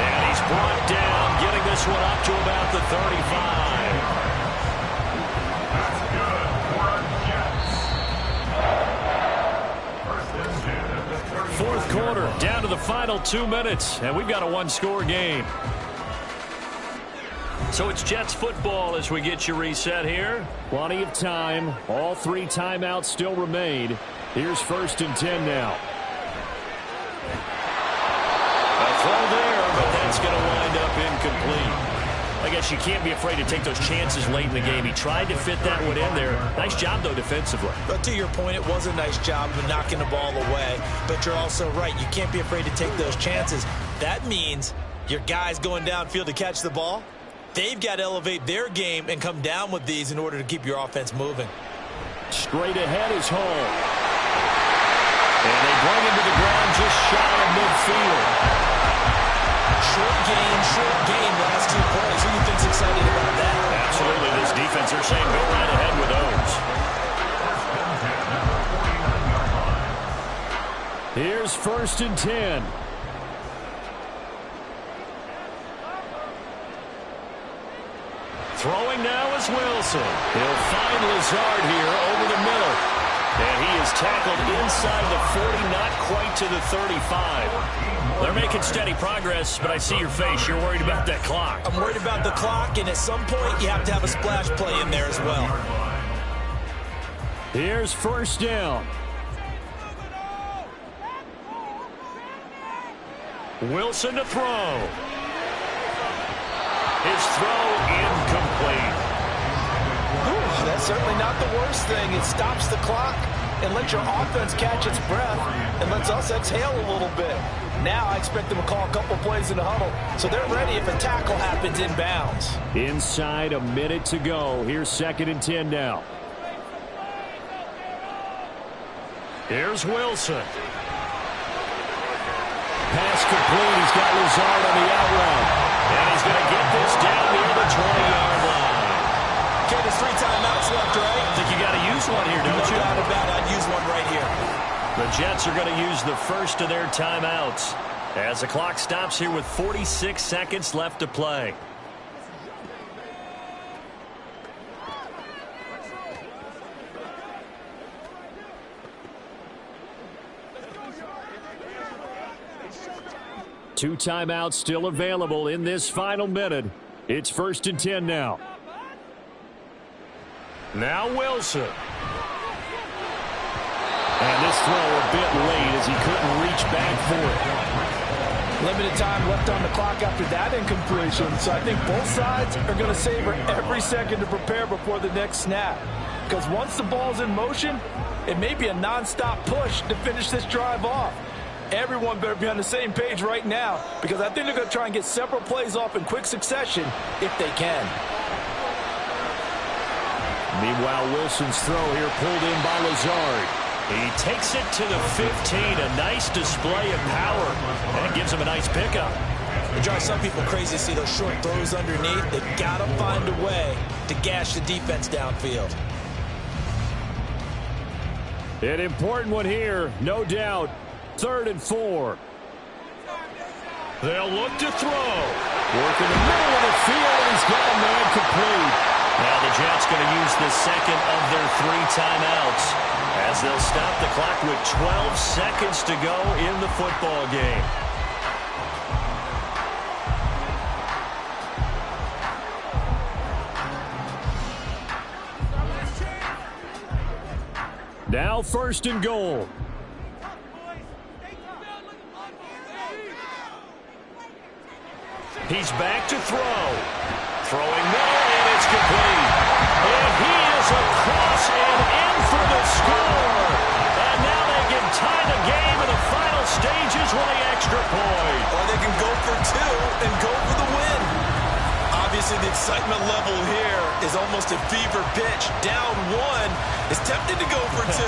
S2: And he's brought down, getting this one up to about the 35. Fourth quarter, down to the final 2 minutes, and we've got a 1-score game. So it's Jets football as we get you reset here.
S5: Plenty of time. All 3 timeouts still remain. Here's 1st and 10 now.
S2: A throw there, but that's going to wind up incomplete. I guess you can't be afraid to take those chances late in the game. He tried to fit that one in there. Nice job, though, defensively.
S3: But to your point, it was a nice job of knocking the ball away. But you're also right. You can't be afraid to take those chances. That means your guys going downfield to catch the ball, they've got to elevate their game and come down with these in order to keep your offense moving.
S5: Straight ahead is Hall.
S2: And they bring him to the ground just shy of midfield.
S3: Short gain, last 2 plays. Who do you think's excited about that?
S2: Absolutely. This defense, they're saying go right ahead with those.
S5: Here's 1st and 10.
S2: Throwing now is Wilson. He'll find Lazard here over the middle. And he is tackled inside the 40, not quite to the 35. They're making steady progress, but I see your face. You're worried about that clock.
S3: I'm worried about the clock, and at some point, you have to have a splash play in there as well.
S5: Here's 1st down.
S2: Wilson to throw. His throw incomplete.
S3: Ooh, that's certainly not the worst thing. It stops the clock and lets your offense catch its breath and lets us exhale a little bit. Now I expect them to call a couple plays in the huddle, so they're ready if a tackle happens inbounds.
S5: Inside a minute to go. Here's 2nd and 10 now.
S2: Here's Wilson.
S5: Pass complete. He's got Lazard on the out route.
S2: And he's going to get this down near the 20-yard line.
S3: Okay, there's 3 timeouts left, right?
S2: I think you got to use one here, don't you?
S3: No doubt about it. I'd use one right here.
S2: The Jets are going to use the first of their timeouts as the clock stops here with 46 seconds left to play.
S5: Two timeouts still available in this final minute. It's 1st and 10 now.
S2: Now Wilson.
S5: And this throw a bit late as he couldn't reach back for it.
S3: Limited time left on the clock after that incompletion. So I think both sides are going to savor every second to prepare before the next snap. Because once the ball's in motion, it may be a nonstop push to finish this drive off. Everyone better be on the same page right now, because I think they're going to try and get several plays off in quick succession if they can.
S5: Meanwhile, Wilson's throw here pulled in by Lazard.
S2: He takes it to the 15. A nice display of power. And gives him a nice pickup.
S3: It drives some people crazy to see those short throws underneath. They've got to find a way to gash the defense downfield.
S5: An important one here, no doubt. 3rd and 4.
S2: They'll look to throw.
S5: Work in the middle of the field, and he's got a man complete.
S2: Now the Jets going to use the second of their 3 timeouts as they'll stop the clock with 12 seconds to go in the football game.
S5: Now 1st and goal.
S2: He's back to throw. Throwing middle, and it's complete. And he is across and in for the score. And now they can tie the game in the final stages with the extra point.
S3: Or they can go for 2 and go for the win. Obviously, the excitement level here is almost a fever pitch. Down 1 is tempted to go for 2.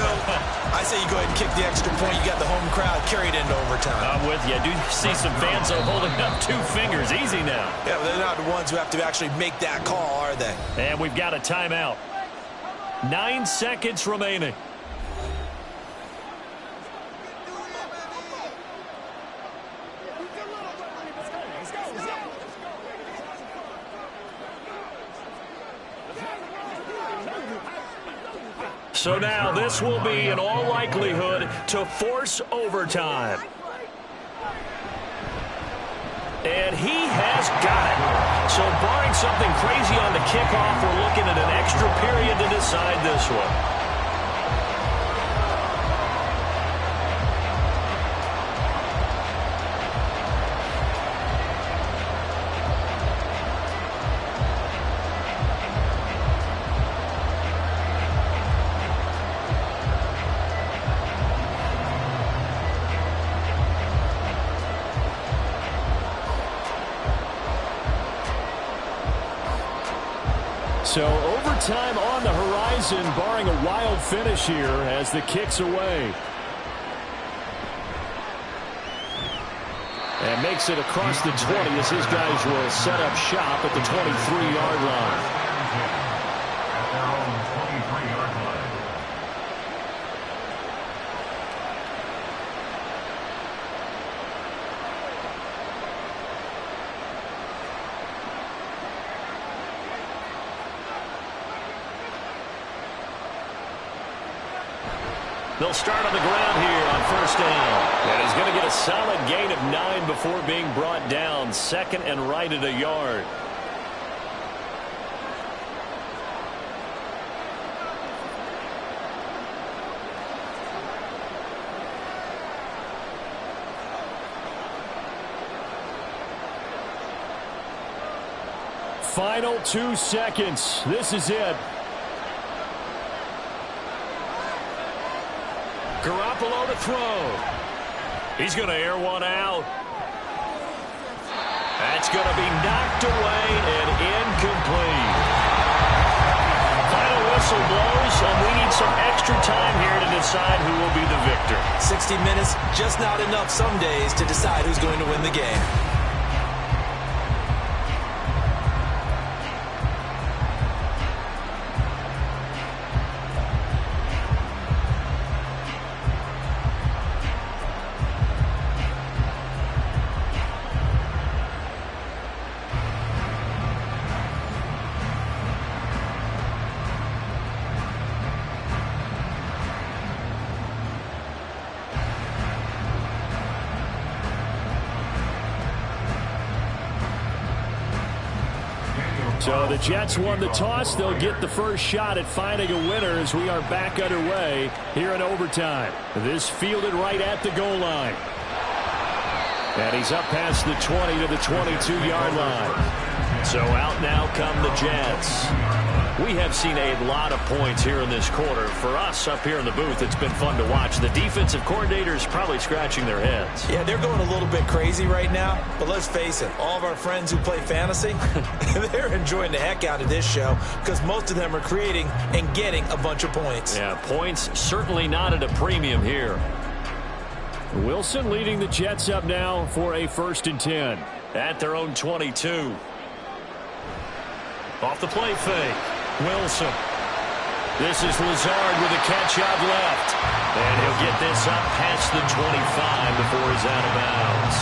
S3: I say you go ahead and kick the extra point. You got the home crowd carried into overtime.
S2: I'm with you. I do see some fans holding up 2 fingers. Easy now.
S3: Yeah, but they're not the ones who have to actually make that call, are they?
S2: And we've got a timeout. 9 seconds remaining. So now this will be, in all likelihood, to force overtime. And he has got it. So barring something crazy on the kickoff, we're looking at an extra period to decide this one.
S5: So overtime on the horizon, barring a wild finish here as the kick's away. And makes it across the 20 as his guys will set up shop at the 23-yard line.
S4: At their own 23-yard line.
S2: They'll start on the ground here on 1st down. And he's going to get a solid gain of 9 before being brought down. 2nd and right at a yard.
S5: Final 2 seconds. This is it.
S2: Garoppolo to throw. He's going to air one out. That's going to be knocked away and incomplete. Final whistle blows, and we need some extra time here to decide who will be the victor.
S3: 60 minutes, just not enough some days to decide who's going to win the game.
S5: So the Jets won the toss. They'll get the first shot at finding a winner as we are back underway here in overtime. This fielded right at the goal line. And he's up past the 20 to the 22-yard line.
S2: So out now come the Jets. We have seen a lot of points here in this quarter. For us up here in the booth, it's been fun to watch. The defensive coordinators probably scratching their heads.
S3: Yeah, they're going a little bit crazy right now. But let's face it, all of our friends who play fantasy, they're enjoying the heck out of this show because most of them are creating and getting a bunch of points.
S2: Yeah, points certainly not at a premium here.
S5: Wilson leading the Jets up now for a 1st and 10.
S2: At their own 22. Off the play fake. Wilson. This is Lazard with a catch out left. And he'll get this up past the 25 before he's out of bounds.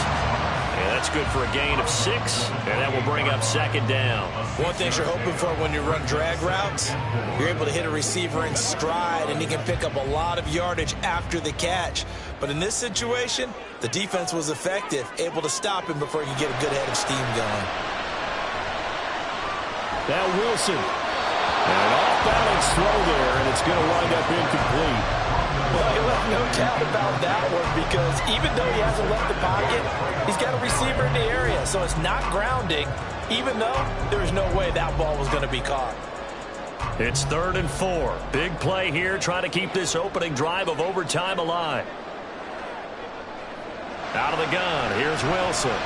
S2: And that's good for a gain of 6. And that will bring up 2nd down.
S3: One thing you're hoping for when you run drag routes, you're able to hit a receiver in stride and he can pick up a lot of yardage after the catch. But in this situation, the defense was effective, able to stop him before he could get a good head of steam going.
S5: Now Wilson. An off-balance throw there, and it's going to wind up incomplete.
S3: Well, you'll have no doubt about that one because even though he hasn't left the pocket, he's got a receiver in the area, so it's not grounding, even though there's no way that ball was going to be caught.
S2: It's 3rd and 4. Big play here, trying to keep this opening drive of overtime alive. Out of the gun, here's Wilson.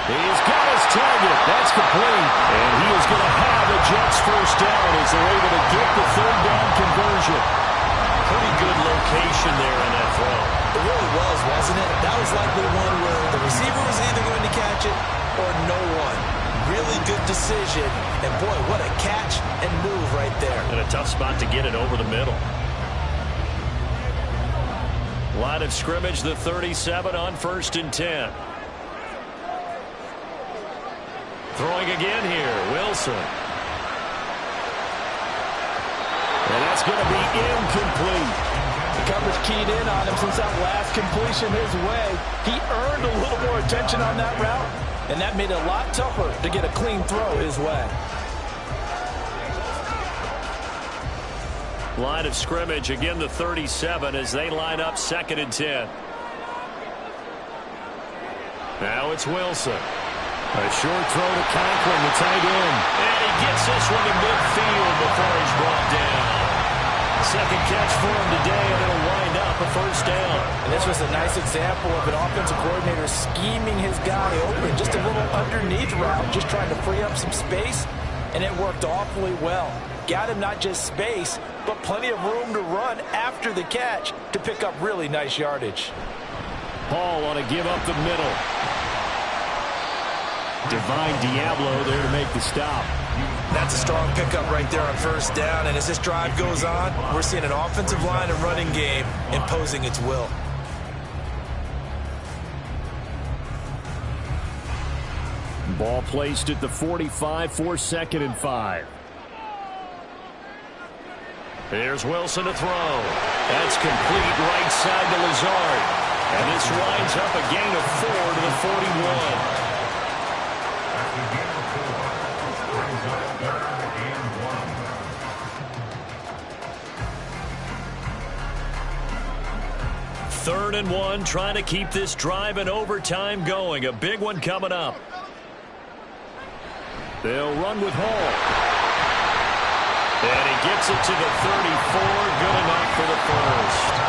S5: He's got his target. That's complete. And he is going to have a Jets 1st down as they're able to get the 3rd down conversion.
S2: Pretty good location there in that throw.
S3: It really was, wasn't it? That was likely one where the receiver was either going to catch it or no one. Really good decision. And, boy, what a catch and move right there.
S2: And a tough spot to get it over the middle. Line of scrimmage, the 37 on 1st and 10. Throwing again here, Wilson.
S5: And that's going to be incomplete.
S3: The coverage keyed in on him since that last completion his way. He earned a little more attention on that route, and that made it a lot tougher to get a clean throw his way.
S2: Line of scrimmage, again the 37 as they line up 2nd and 10. Now it's Wilson.
S5: A short throw to Conklin, the tight end.
S2: And he gets this one to midfield before he's brought down. 2nd catch for him today, and it'll wind up a 1st down.
S3: And this was a nice example of an offensive coordinator scheming his guy open. Just a little underneath route, just trying to free up some space, and it worked awfully well. Got him not just space, but plenty of room to run after the catch to pick up really nice yardage.
S5: Hall on a give up the middle. Divine Diablo there to make the stop.
S3: That's a strong pickup right there on 1st down, and as this drive goes on, we're seeing an offensive line and running game imposing its will.
S5: Ball placed at the 45 for 2nd and 5.
S2: Here's Wilson to throw. That's complete right side to Lazard. And this winds up a gain of 4 to the 41. Third and 1, trying to keep this drive in overtime going. A big one coming up.
S5: They'll run with Hall.
S2: And he gets it to the 34. Good enough for the first.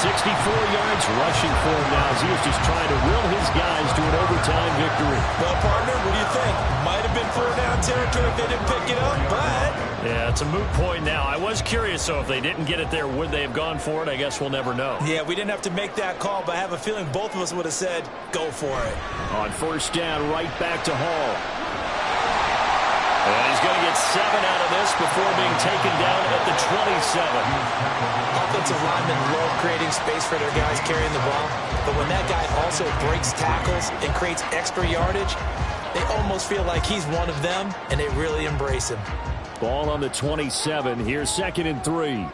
S5: 64 yards rushing for him now as he was just trying to will his guys to an overtime victory.
S3: Well, partner, what do you think? Might have been 4-down territory if they didn't pick it up, but...
S2: Yeah, it's a moot point now. I was curious, so if they didn't get it there, would they have gone for it? I guess we'll never know.
S3: Yeah, we didn't have to make that call, but I have a feeling both of us would have said, go for it.
S5: On 1st down, right back to Hall.
S2: And he's going to get 7 out of this before being taken down at the 27.
S3: Offensive linemen love creating space for their guys carrying the ball, but when that guy also breaks tackles and creates extra yardage, they almost feel like he's one of them, and they really embrace him.
S5: Ball on the 27. Here's 2nd and 3.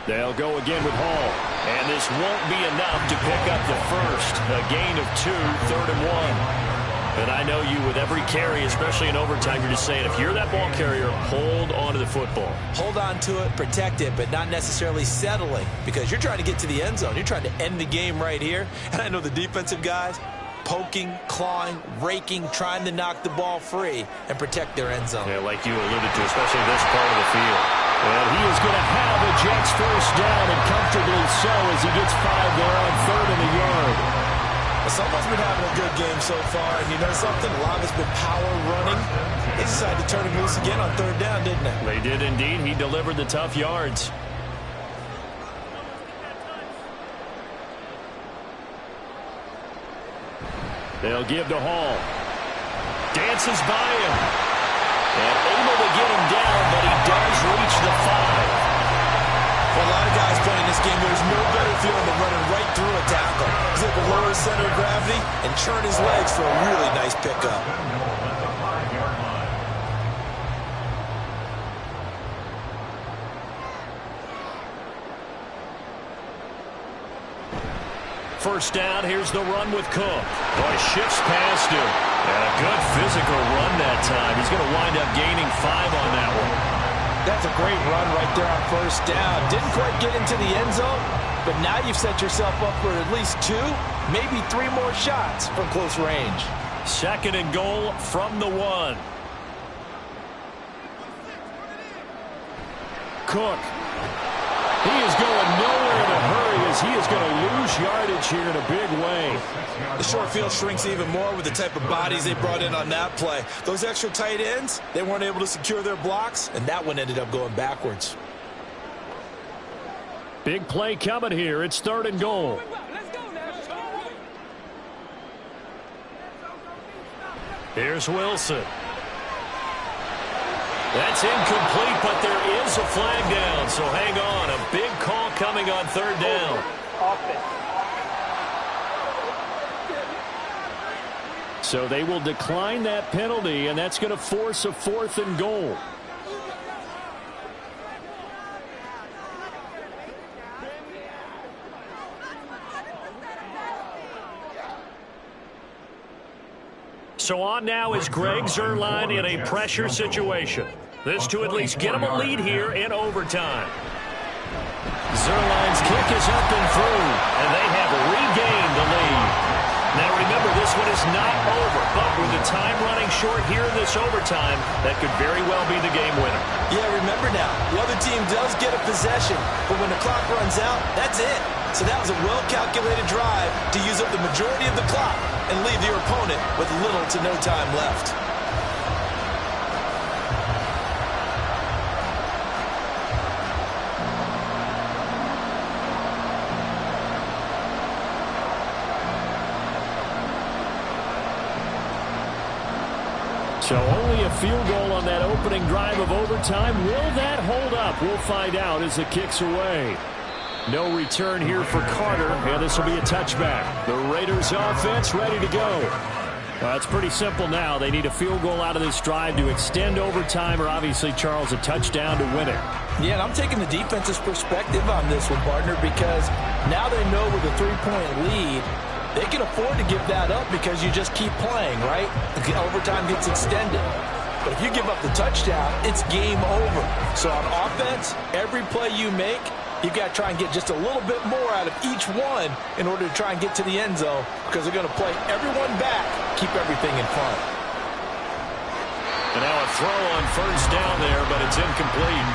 S5: They'll go again with Hall.
S2: And this won't be enough to pick up the first. A gain of 2, 3rd and 1. And I know you, with every carry, especially in overtime, you're just saying, if you're that ball carrier, hold on to the football.
S3: Hold on to it, protect it, but not necessarily settling, because you're trying to get to the end zone. You're trying to end the game right here. And I know the defensive guys, poking, clawing, raking, trying to knock the ball free and protect their end zone.
S2: Yeah, like you alluded to, especially this part of the field.
S5: And he is going to have a Jets first down, and comfortably so, as he gets 5 there on 3rd and a yard.
S3: Well, someone's been having a good game so far, and you know something? A lot of it's been power running. They decided to turn him loose again on 3rd down, didn't they?
S2: They did indeed. He delivered the tough yards.
S5: They'll give to Hall.
S2: Dances by him. And able to get him down, but he does reach the 5.
S3: For a lot of guys playing this game, there's no better feeling than running right through a tackle. He's able to lower his center of gravity and churn his legs for a really nice pickup.
S2: First down, here's the run with Cook. Boy, shifts past him. And a good physical run that time. He's going to wind up gaining 5 on that one.
S3: That's a great run right there on first down. Didn't quite get into the end zone, but now you've set yourself up for at least 2, maybe 3 more shots from close range.
S2: 2nd and goal from the 1.
S5: Cook. He is going nowhere in a hurry, as he is going to lose yardage here in a big way.
S3: The short field shrinks even more with the type of bodies they brought in on that play. Those extra tight ends, they weren't able to secure their blocks, and that one ended up going backwards.
S5: Big play coming here. It's 3rd and goal.
S2: Here's Wilson. That's incomplete, but there is a flag down, so hang on. A big call coming on 3rd down.
S5: So they will decline that penalty, and that's going to force a 4th and goal.
S2: So on now is Greg Zuerlein in a pressure situation. This to at least get him a lead here in overtime.
S5: Zuerlein's kick is up and through,
S2: and they have regained the lead. Now remember, this one is not over, but with the time running short here in this overtime, that could very well be the game winner.
S3: Yeah, remember now, the other team does get a possession, but when the clock runs out, that's it. So that was a well-calculated drive to use up the majority of the clock and leave your opponent with little to no time left.
S5: So only a field goal on that opening drive of overtime. Will that hold up? We'll find out as the kick's away. No return here for Carter, and this will be a touchback. The Raiders offense ready to go. Well, it's pretty simple now. They need a field goal out of this drive to extend overtime, or obviously, Charles, a touchdown to win it.
S3: Yeah, and I'm taking the defense's perspective on this one, partner, because now they know with a 3-point lead, they can afford to give that up because you just keep playing, right? The overtime gets extended. But if you give up the touchdown, it's game over. So on offense, every play you make, you've got to try and get just a little bit more out of each one in order to try and get to the end zone, because they're going to play everyone back, keep everything in front.
S2: And now a throw on first down there, but it's incomplete.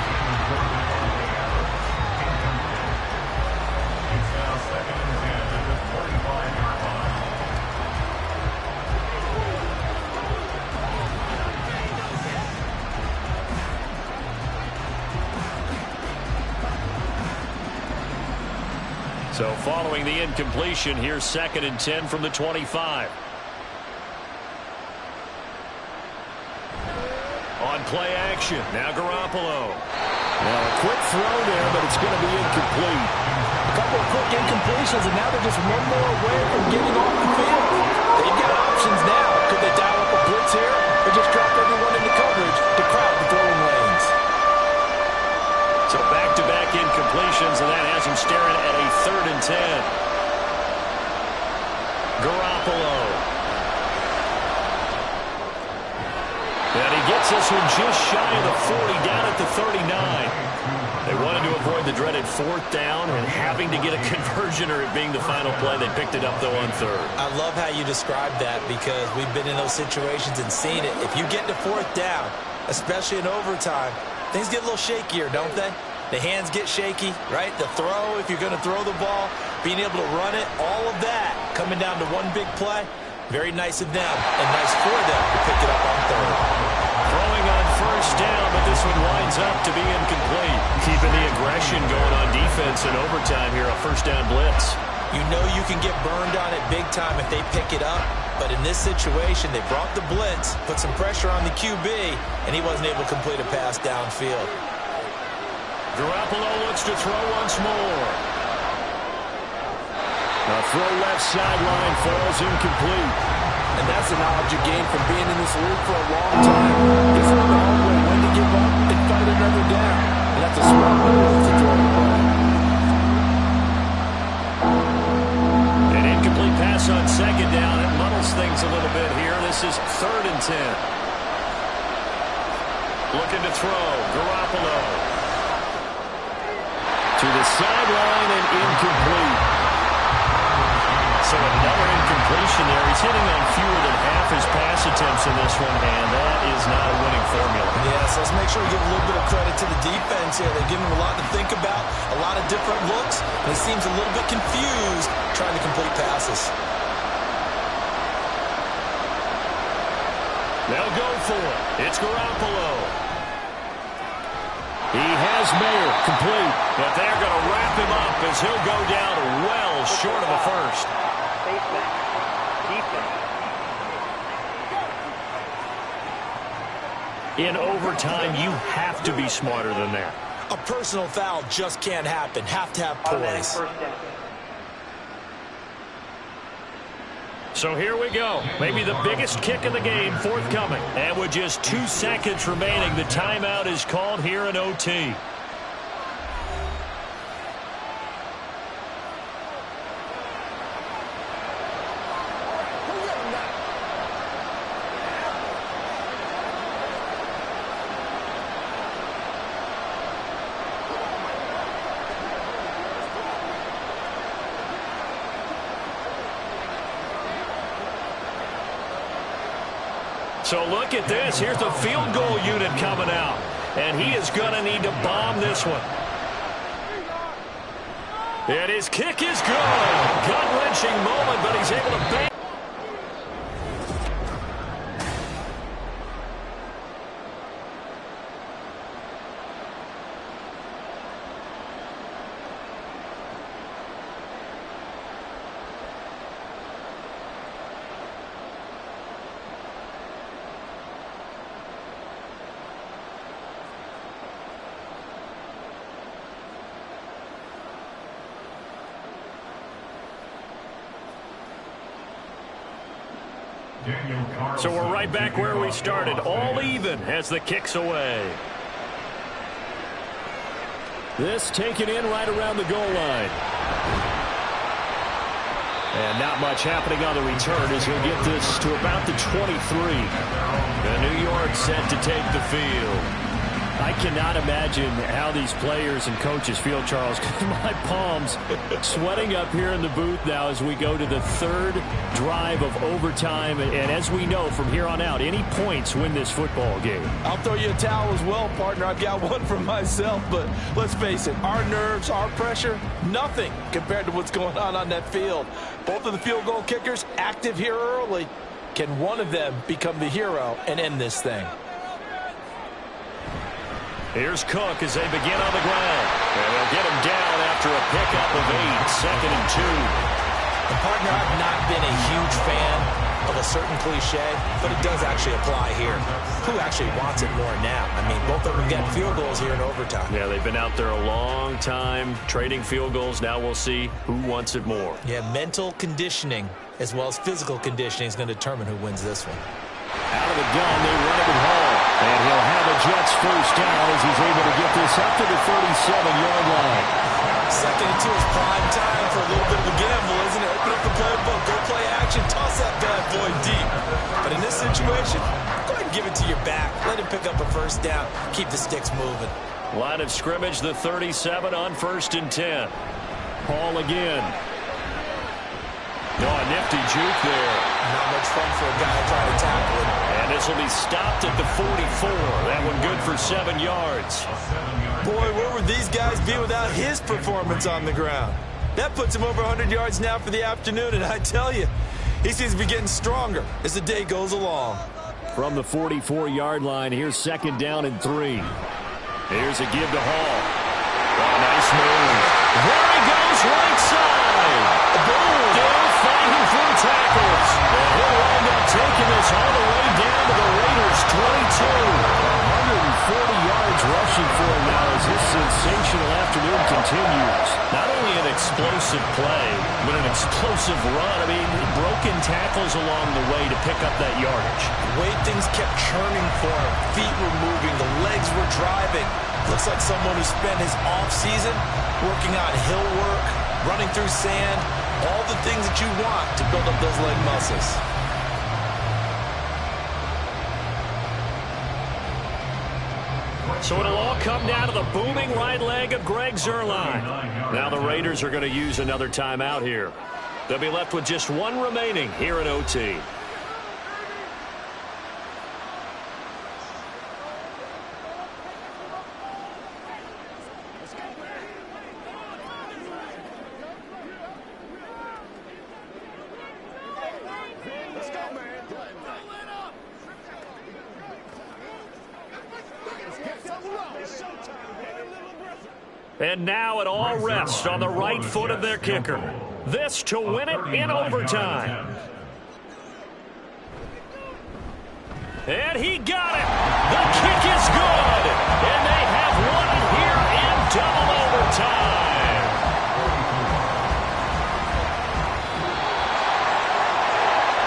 S2: So following the incompletion, here's 2nd and 10 from the 25. On play action, now Garoppolo.
S5: Now a quick throw there, but it's going to be incomplete.
S3: A couple of quick incompletions, and now they're just one more away from getting off the field. They've got options now. Could they dial up a blitz here, or just drop everyone into coverage to crowd the throwing lanes?
S2: So back-to-back incompletions, and that has him staring at a 3rd and 10. Garoppolo. And he gets this one just shy of the 40, down at the 39. They wanted to avoid the dreaded fourth down and having to get a conversion or it being the final play. They picked it up, though, on third.
S3: I love how you described that because we've been in those situations and seen it. If you get to fourth down, especially in overtime, things get a little shakier, don't they? The hands get shaky, right? The throw, if you're going to throw the ball, being able to run it, all of that coming down to one big play. Very nice of them and nice for them to pick it up on third.
S2: Throwing on first down, but this one winds up to be incomplete. Keeping the aggression going on defense in overtime here, a first down blitz.
S3: You know you can get burned on it big time if they pick it up, but in this situation, they brought the blitz, put some pressure on the QB, and he wasn't able to complete a pass downfield.
S2: Garoppolo looks to throw once more. A throw left sideline falls incomplete.
S7: And that's the knowledge you gain from being in this league for a long time. Just learn the hard way when to give up and fight another down. And that's a smart move to throw the ball.
S2: An incomplete pass on second down. It muddles things a little bit here. This is 3rd and 10. Looking to throw. Garoppolo. To the sideline and incomplete. So another incompletion there. He's hitting on fewer than half his pass attempts in this one, and that is not a winning formula.
S3: Yes, let's make sure we give a little bit of credit to the defense here. They're giving him a lot to think about, a lot of different looks, and he seems a little bit confused trying to complete passes.
S2: They'll go for it. It's Garoppolo. He has Mayer complete, but they're going to wrap him up as he'll go down well short of a first. In overtime, you have to be smarter than that.
S3: A personal foul just can't happen. Have to have poise.
S2: So here we go. Maybe the biggest kick of the game forthcoming. And with just 2 seconds remaining, the timeout is called here in OT. So look at this. Here's the field goal unit coming out. And he is going to need to bomb this one. And his kick is good. Gut-wrenching moment, but he's able to bang. So we're right back where we started, all even as the kick's away.
S5: This taken in right around the goal line. And not much happening on the return as he'll get this to about the 23.
S2: The New York set to take the field.
S5: I cannot imagine how these players and coaches feel, Charles, because my palms sweating up here in the booth now as we go to the 3rd drive of overtime. And as we know, from here on out, any points win this football game.
S7: I'll throw you a towel as well, partner. I've got one for myself, but let's face it, our nerves, our pressure, nothing compared to what's going on that field. Both of the field goal kickers active here early. Can one of them become the hero and end this thing?
S2: Here's Cook as they begin on the ground. And they'll get him down after a pickup of 8, 2nd and 2.
S3: And partner, I've not been a huge fan of a certain cliche, but it does actually apply here. Who actually wants it more now? I mean, both of them get field goals here in overtime.
S2: Yeah, they've been out there a long time trading field goals. Now we'll see who wants it more.
S3: Yeah, mental conditioning as well as physical conditioning is going to determine who wins this one.
S5: Out of the gun, they run it at home. And he'll have a Jets first down as he's able to get this up to the 37-yard line.
S3: 2nd and 2 is prime time for a little bit of a gamble, isn't it? Open up the playbook, go play action, toss that bad boy deep. But in this situation, go ahead and give it it to your back. Let him pick up a first down. Keep the sticks moving.
S2: Line of scrimmage, the 37 on 1st and 10. Hall again. Oh, a nifty juke there.
S3: Not much fun for a guy trying to tackle him.
S2: And this will be stopped at the 44. That one good for 7 yards.
S7: Boy, where would these guys be without his performance on the ground? That puts him over 100 yards now for the afternoon, and I tell you, he seems to be getting stronger as the day goes along.
S5: From the 44-yard line, here's 2nd down and 3. Here's a give to Hall. Oh, nice move. There he goes, right side. Boom. They're fighting through tackles. And he'll wind up taking this all the way down to the Raiders' 22. 140 yards rushing for him now as this sensational afternoon continues.
S2: Not only an explosive play, but an explosive run. I mean, broken tackles along the way to pick up that yardage.
S3: The way things kept churning for him. Feet were moving. The legs were driving. Looks like someone who spent his off-season working on hill work, running through sand, all the things that you want to build up those leg muscles.
S2: So it'll all come down to the booming right leg of Greg Zuerlein. Now the Raiders are going to use another timeout here. They'll be left with just one remaining here in OT. And now it all rests on the right foot of their kicker. This to win it in overtime. And he got it. The kick is good. And they have won it here in double overtime.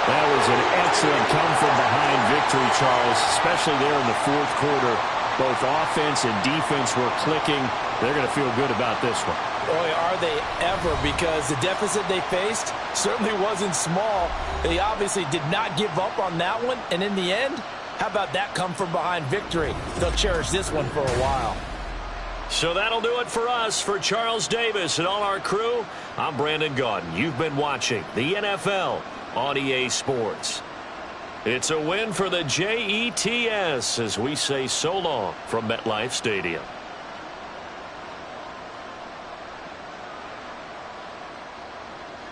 S5: That was an excellent come-from-behind victory, Charles, especially there in the 4th quarter. Both offense and defense were clicking. They're going to feel good about this one.
S3: Boy, are they ever, because the deficit they faced certainly wasn't small. They obviously did not give up on that one, and in the end, how about that come-from-behind victory? They'll cherish this one for a while.
S2: So that'll do it for us. For Charles Davis and all our crew, I'm Brandon Gaudin. You've been watching the NFL on EA Sports. It's a win for the Jets as we say so long from MetLife Stadium.